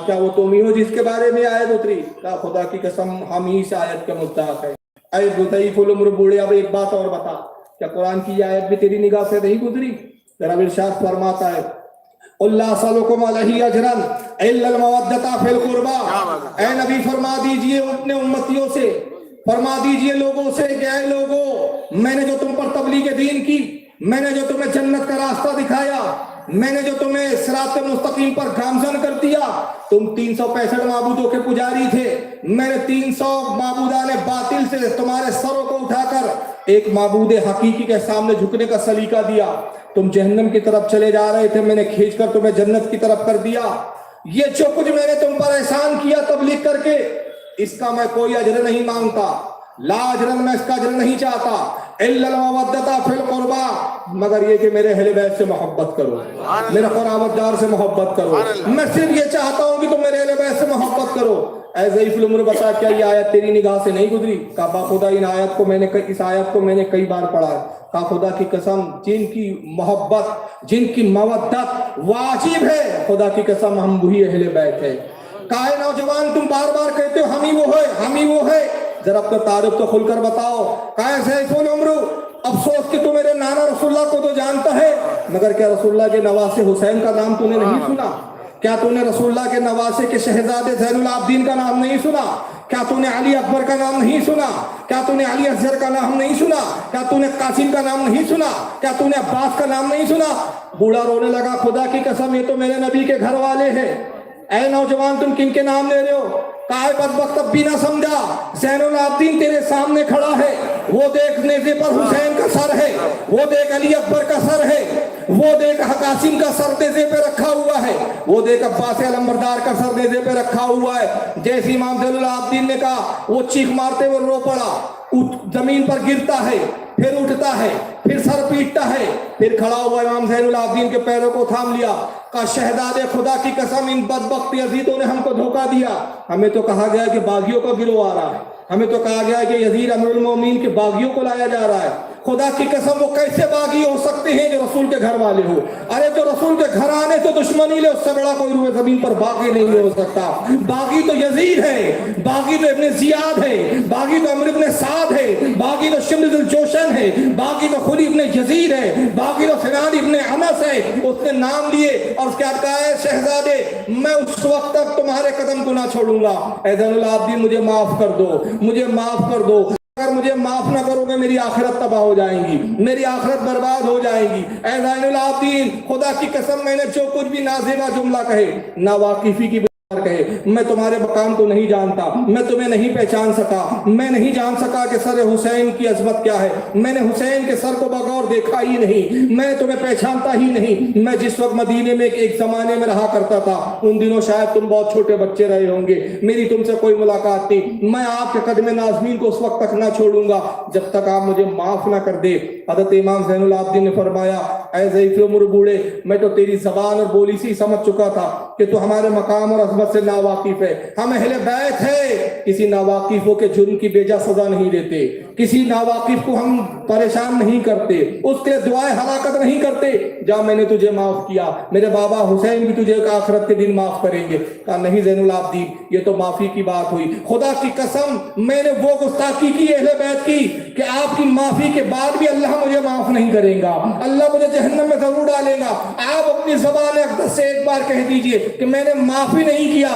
کیا وہ تم ہی ہو جس کے بارے میں آیت اتری؟ کہا خدا کی قسم ہم ہی اس آیت کے مستحق ہیں. اے ضعیف العمر بوڑھے, اب ایک بات اور بتا, کیا قرآن کی یہ آیت بھی تیری نگاہ سے نہیں گزری؟ ذرا ارشاد فرماتا ہے اللہ سلکم علیہ اجرن الا المودۃ فی القربى. اے نبی فرما دیجئے اپنے امتیوں سے, فرما دیجئے لوگوں سے کہ اے لوگوں, میں نے جو تم پر تبلیغ دین کی, میں نے جو تمہیں جنت کا راستہ دکھایا, میں نے جو تمہیں صراط مستقیم پر گامزن کر دیا, تم 365 معبودوں کے پجاری تھے, میں نے 300 معبودان باطل سے تمہارے سروں کو اٹھا کر ایک معبود حقیقی کے سامنے جھکنے کا سلیقہ دیا. تم جہنم کی طرف چلے جا رہے تھے, میں نے کھینچ کر تمہیں جنت کی طرف کر دیا. یہ جو کچھ میں نے تم پر احسان کیا تبلیغ کر کے, اس کا میں کوئی اجر نہیں مانگتا, لا اجرن, میں اس کا اجر نہیں چاہتا, الا المودۃ فی القربى, مگر یہ کہ میرے اہل بیت سے محبت کرو, میرے قرابت دار سے محبت کرو. میں صرف یہ چاہتا ہوں کہ تم میرے اہل بیت سے محبت کرو. اے ضعیف العمر بتا, کیا یہ آیت تیری نگاہ سے نہیں گزری؟ کہا باخدا اس آیت کو میں نے کئی بار پڑھا ہے. کہا خدا کی قسم جن کی محبت, جن کی مودت واجب ہے, خدا کی قسم ہم وہی اہل بیت ہیں. کہا نوجوان تم بار بار کہتے ہو ہم ہی وہ ہے, ہم ہی وہ ہے, ذرا اپنا تعارف تو کھل کر بتاؤ. کہا ضعیف العمر, افسوس کہ تو میرے نانا رسول اللہ کو تو جانتا ہے, مگر کیا رسول اللہ کے نواسے حسین کا نام تو نے نہیں سنا؟ کیا تو نے رسول اللہ کے نواسے کے شہزادے زین العابدین کا نام نہیں سنا؟ کیا تو نے علی اکبر کا نام نہیں سنا؟ کیا تو نے علی اصغر کا نام نہیں سنا؟ کیا تو نے قاسم کا نام نہیں سنا؟ کیا تو نے عباس کا نام نہیں سنا؟ بوڑھا رونے لگا, خدا کی قسم یہ تو میرے نبی کے گھر والے ہیں. اے نوجوان تم کن کے نام لے رہے ہو؟ کہا بدبخت اب بھی نہ سمجھا, زین العابدین تیرے سامنے کھڑا ہے, وہ دیکھ نیزے پر حسین کا سر ہے, وہ دیکھ علی اکبر کا سر ہے, وہ دیکھ قاسم کا سر نیزے پہ رکھا ہوا ہے, وہ دیکھ عباس علمبردار کا سر نیزے پہ رکھا ہوا ہے. جیسے امام زین العابدین نے کہا وہ چیخ مارتے ہوئے رو پڑا, زمین پر گرتا ہے, پھر اٹھتا ہے, پھر سر پیٹتا ہے, پھر کھڑا ہوا امام زین العابدین کے پیروں کو تھام لیا. کہا شہزادے خدا کی قسم ان بدبخت یزیدوں نے ہم کو دھوکہ دیا. ہمیں تو کہا گیا کہ باغیوں کا گروہ آ رہا ہے, ہمیں تو کہا گیا کہ یزید امیر المومنین کے باغیوں کو لایا جا رہا ہے. خدا کی قسم وہ کیسے باغی ہو سکتے ہیں جو رسول کے گھر والے ہو؟ ارے تو رسول کے گھر آنے سے دشمنی لے, اس سے بڑا کوئی روئے زمین پر باغی نہیں ہو سکتا. باغی تو یزید ہے, باغی تو ابن زیاد ہے, باغی تو عمرو ابن سعد ہے, باغی تو شمر ذو الجوشن ہے, باغی تو خلی ابن یزید ہے, باغی تو سنان ابن انس ہے. اس نے نام لیے اور اس کے بعد کہا ہے شہزادے میں اس وقت تک تمہارے قدم کو نہ چھوڑوں گا. اے زین العابدین مجھے معاف کر دو, مجھے معاف کر دو, اگر مجھے معاف نہ کرو گے میری آخرت تباہ ہو جائیں گی, میری آخرت برباد ہو جائے گی. اے زین العابدین خدا کی قسم میں نے جو کچھ بھی نازیبہ جملہ کہے, ناواقفی کی کہے, میں تمہارے مقام کو نہیں جانتا, میں تمہیں نہیں پہچان سکا, میں نہیں جان سکا کہ سر حسین کی عظمت کیا ہے, میں نے حسین کے سر کو بغور دیکھا ہی نہیں, میں تمہیں پہچانتا ہی نہیں. میں جس وقت مدینے میں ایک زمانے میں رہا کرتا تھا ان دنوں شاید تم بہت چھوٹے بچے رہے ہوں گے, میری تم سے کوئی ملاقات نہیں. میں آپ کے قدم نازمین کو اس وقت تک نہ چھوڑوں گا جب تک آپ مجھے معاف نہ کر دے. حضرت امام زین العابدین نے فرمایا اے ضعیف عمر بوڑھے, میں تو تیری زبان اور بولی سے سمجھ چکا تھا کہ تو ہمارے مقام اور عظمت سے ناواقف ہے. ہم اہل بیت ہے, کسی ناواقفوں کے جرم کی بیجا سزا نہیں دیتے, کسی ناواقف کو ہم پریشان نہیں کرتے, اس کے دعائیں ہلاکت نہیں کرتے. جا میں نے تجھے معاف کیا, میرے بابا حسین بھی تجھے آخرت کے دن معاف کریں گے. کہا نہیں زین العابدین یہ تو معافی کی بات ہوئی, خدا کی قسم میں نے وہ گستاخی کی اہل بیت کی کہ آپ کی معافی کے بعد بھی اللہ مجھے معاف نہیں کرے گا, اللہ مجھے جہنم میں ضرور ڈالے گا. آپ اپنی زبان اقدس سے ایک بار کہہ دیجئے کہ میں نے معافی نہیں کیا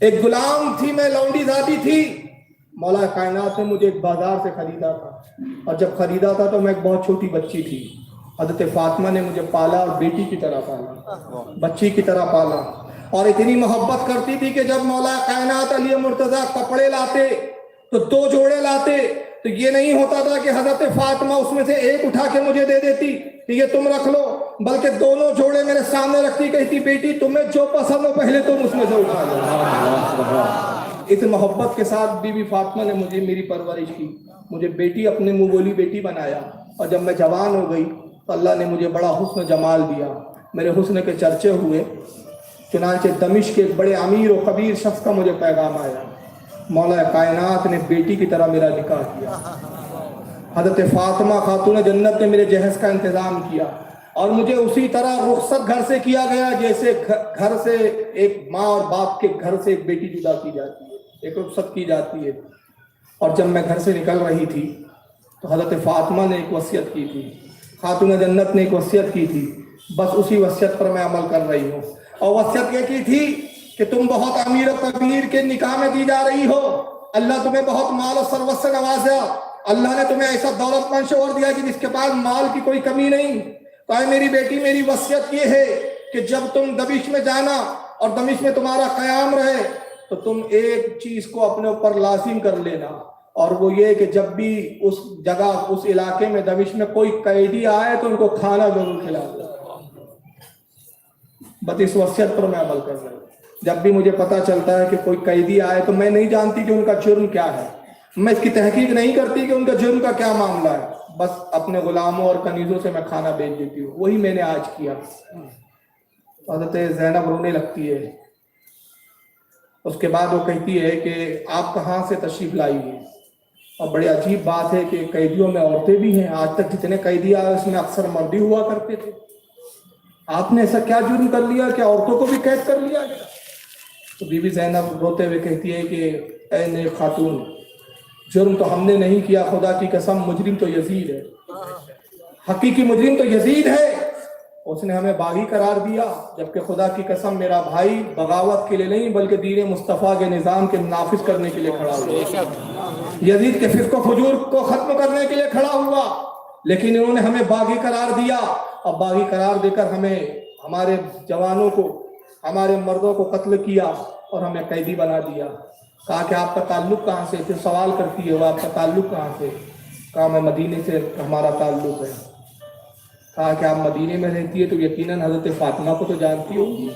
ایک غلام تھی میں، لونڈی زادی تھی، مولا کائنات نے مجھے ایک بازار سے خریدا تھا، اور جب خریدا تھا تو میں ایک بہت چھوٹی بچی تھی. حضرت فاطمہ نے مجھے پالا اور بیٹی کی طرح پالا، بچی کی طرح پالا، اور اتنی محبت کرتی تھی کہ جب مولا کائنات علی مرتضیٰ کپڑے لاتے تو 2 جوڑے لاتے، تو یہ نہیں ہوتا تھا کہ حضرت فاطمہ اس میں سے ایک اٹھا کے مجھے دے دیتی کہ یہ تم رکھ لو، بلکہ دونوں جوڑے میرے سامنے رکھتی، کہتی بیٹی تمہیں جو پسند ہو پہلے تم اس میں سے اٹھا لو. اس محبت کے ساتھ بی بی فاطمہ نے مجھے میری پرورش کی، مجھے بیٹی اپنے منہ بولی بیٹی بنایا، اور جب میں جوان ہو گئی تو اللہ نے مجھے بڑا حسن جمال دیا، میرے حسن کے چرچے ہوئے. چنانچہ دمشق کے ایک بڑے امیر و خبیر شخص کا مجھے پیغام آیا، مولا کائنات نے بیٹی کی طرح میرا نکاح کیا، حضرت فاطمہ خاتون جنت نے میرے جہیز کا انتظام کیا، اور مجھے اسی طرح رخصت گھر سے کیا گیا جیسے گھر سے ایک ماں اور باپ کے گھر سے ایک بیٹی جدا کی جاتی ہے، ایک رخصت کی جاتی ہے. اور جب میں گھر سے نکل رہی تھی تو حضرت فاطمہ نے ایک وصیت کی تھی، خاتون جنت نے ایک وصیت کی تھی، بس اسی وصیت پر میں عمل کر رہی ہوں. اور وصیت یہ کی تھی کہ تم بہت امیر و کبیر کے نکاح میں دی جا رہی ہو، اللہ تمہیں بہت مال و ثروت سے نوازا، اللہ نے تمہیں ایسا دولت مند شوہر دیا کہ جس کے پاس مال کی کوئی کمی نہیں. تو اے میری بیٹی، میری وصیت یہ ہے کہ جب تم دمشق میں جانا اور دمشق میں تمہارا قیام رہے تو تم ایک چیز کو اپنے اوپر لازم کر لینا، اور وہ یہ کہ جب بھی اس جگہ اس علاقے میں دمشق میں کوئی قیدی آئے تو ان کو کھانا ضرور کھلا دو. بس اس وصیت پر میں عمل کر رہا ہوں. جب بھی مجھے پتا چلتا ہے کہ کوئی قیدی آئے تو میں نہیں جانتی کہ ان کا جرم کیا ہے، میں اس کی تحقیق نہیں کرتی کہ ان کا جرم کا کیا معاملہ ہے، بس اپنے غلاموں اور کنیزوں سے میں کھانا بیچ دیتی ہوں. وہی میں نے آج کیا. حضرت زینب رونے لگتی ہے، اس کے بعد وہ کہتی ہے کہ آپ کہاں سے تشریف لائی ہیں؟ اور بڑی عجیب بات ہے کہ قیدیوں میں عورتیں بھی ہیں، آج تک جتنے قیدی آئے اس میں اکثر مرد ہی ہوا کرتے تھے، آپ نے ایسا کیا جرم کر لیا کہ عورتوں کو بھی قید کر لیا گیا؟ تو بی بی زینب روتے ہوئے کہتی ہے کہ اے نیک خاتون، جرم تو ہم نے نہیں کیا، خدا کی قسم مجرم تو یزید ہے، حقیقی مجرم تو یزید ہے، اس نے ہمیں باغی قرار دیا، جبکہ خدا کی قسم میرا بھائی بغاوت کے لیے نہیں بلکہ دین مصطفیٰ کے نظام کے نافذ کرنے کے لیے کھڑا ہوا، یزید کے فسق و فجور کو ختم کرنے کے لیے کھڑا ہوا، لیکن انہوں نے ہمیں باغی قرار دیا، اور باغی قرار دے کر ہمیں ہمارے جوانوں کو ہمارے مردوں کو قتل کیا اور ہمیں قیدی بنا دیا. کہا کہ آپ کا تعلق کہاں سے؟ پھر سوال کرتی ہے وہ آپ کا تعلق کہاں سے؟ کہا میں مدینے سے ہمارا تعلق ہے. کہا کہ آپ مدینے میں رہتی ہے تو یقیناً حضرت فاطمہ کو تو جانتی ہوگی.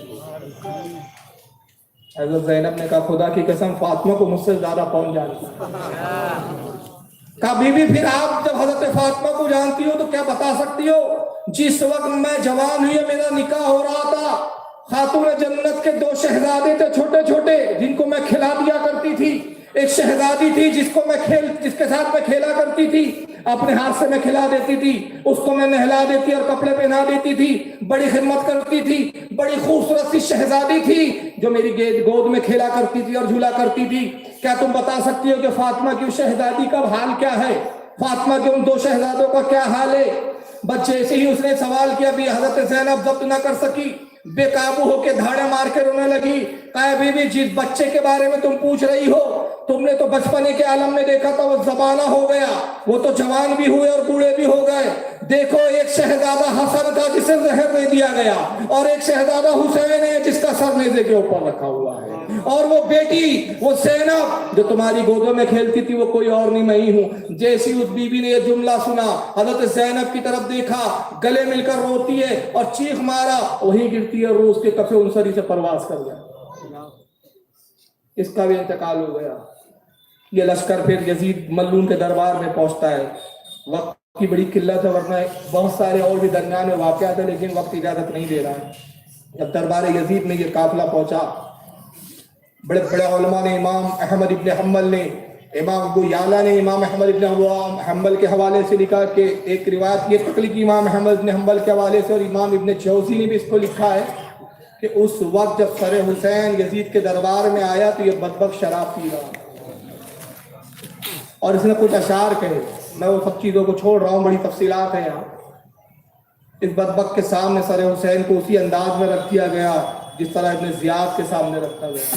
حضرت زینب نے کہا خدا کی قسم فاطمہ کو مجھ سے زیادہ کون جانتا؟ کہا بی بی پھر آپ جب حضرت فاطمہ کو جانتی ہو تو کیا بتا سکتی ہو؟ جس وقت میں جوان ہوئی میرا نکاح ہو رہا تھا، خاتون جنت کے 2 شہزادے تھے چھوٹے چھوٹے جن کو میں کھلا دیا کرتی تھی. ایک شہزادی تھی جس کے ساتھ میں کھیلا کرتی تھی، اپنے ہاتھ سے میں کھلا دیتی تھی، اس کو میں نہلا دیتی اور کپڑے پہنا دیتی تھی، بڑی خدمت کرتی تھی، بڑی خوبصورت سی شہزادی تھی جو میری گود میں کھیلا کرتی تھی اور جھولا کرتی تھی. کیا تم بتا سکتی ہو کہ فاطمہ کی شہزادی کا حال کیا ہے؟ فاطمہ کے ان 2 شہزادوں کا کیا حال ہے؟ بچے سے ہی اس نے سوال کیا بھی حضرت زینب ضبط نہ کر سکی، بے قابو ہو کے دھاڑے مار کے رونے لگی. کہا بی بی جس بچے کے بارے میں تم پوچھ رہی ہو تم نے تو بچپنے کے عالم میں دیکھا تھا، وہ زمانہ ہو گیا، وہ تو جوان بھی ہوئے اور بوڑھے بھی ہو گئے. دیکھو ایک شہزادہ حسن تھا جسے زہر دے دیا گیا، اور ایک شہزادہ حسین ہے جس کا سر نیزے کے اوپر رکھا ہوا ہے، اور وہ بیٹی وہ زینب جو تمہاری گودوں میں کھیلتی تھی وہ کوئی اور نہیں میں ہی ہوں. جیسی اس بی بی نے یہ جملہ سنا، حضرت زینب کی طرف دیکھا، گلے مل کر روتی ہے اور چیخ مارا، وہیں گرتی ہے، روز کے کفے انصری سے پرواز کر گیا. اس کا بھی انتقال ہو گیا. یہ لشکر پھر یزید ملعون کے دربار میں پہنچتا ہے. وقت کی بڑی قلت ہے ورنہ بہت سارے اور بھی درمیان میں واقعات ہیں، لیکن وقت اجازت نہیں دے رہا ہے. جب دربار یزید میں یہ قافلہ پہنچا، بڑے بڑے علماء نے، امام احمد ابن حنبل نے، امام ابو یعلا نے امام احمد ابن حنبل کے حوالے سے لکھا کہ ایک روایت یہ نقل کی امام احمد ابن حنبل کے حوالے سے، اور امام ابن جوزی نے بھی اس کو لکھا ہے کہ اس وقت جب سر حسین یزید کے دربار میں آیا تو یہ بدبخت شراب پی رہا، اور اس نے کچھ اشعار کہے. میں وہ سب چیزوں کو چھوڑ رہا ہوں، بڑی تفصیلات ہیں یہاں. اس بدبخت کے سامنے سر حسین کو اسی انداز میں رکھ دیا گیا جس طرح ابن زیاد کے سامنے رکھا گیا.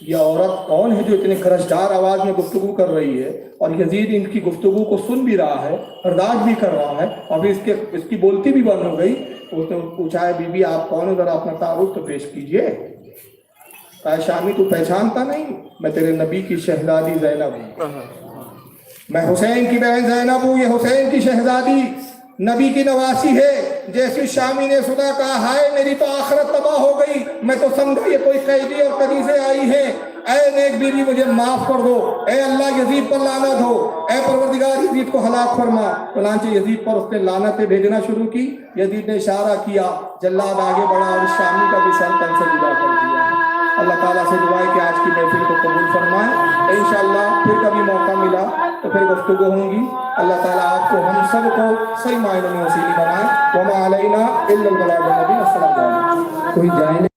یہ عورت کون ہے جو اتنے خرشدار آواز میں گفتگو کر رہی ہے اور یزید ان کی گفتگو کو سن بھی رہا ہے، برداشت بھی کر رہا ہے، اور پھر اس کی بولتی بھی بند ہو گئی. اس نے پوچھا ہے بی بی آپ کون ہو، ذرا اپنا تعارف تو پیش کیجئے. کہا شامی تو پہچانتا نہیں، میں تیرے نبی کی شہزادی زینب ہوں، میں حسین کی بہن زینب ہوں، یہ حسین کی شہزادی نبی کی نواسی ہے. جیسے شامی نے سنا کہا ہائے میری تو آخرت تباہ ہو گئی، میں تو سمجھا یہ کوئی قیدی اور قیدی سے آئی ہے. اے نیک بیوی مجھے معاف کر دو، اے اللہ یزید پر لعنت ہو، اے پروردگار یزید کو ہلاک فرما. چنانچہ یزید پر اس نے لعنتیں بھیجنا شروع کی. یزید نے اشارہ کیا، جلاد آگے بڑھا اور شامی کا بھی سر تن سے جدا کر دیا. اللہ تعالیٰ سے دعا ہے کہ آج کی محفل کو قبول فرمائے. انشاءاللہ پھر کبھی موقع ملا تو پھر گفتگو ہوں گی. اللہ تعالیٰ آپ کو ہم سب کو صحیح معنوں میں وسیلی بنائے. وما علینا الا البلاغ المبین. السلام علیکم. کوئی جائے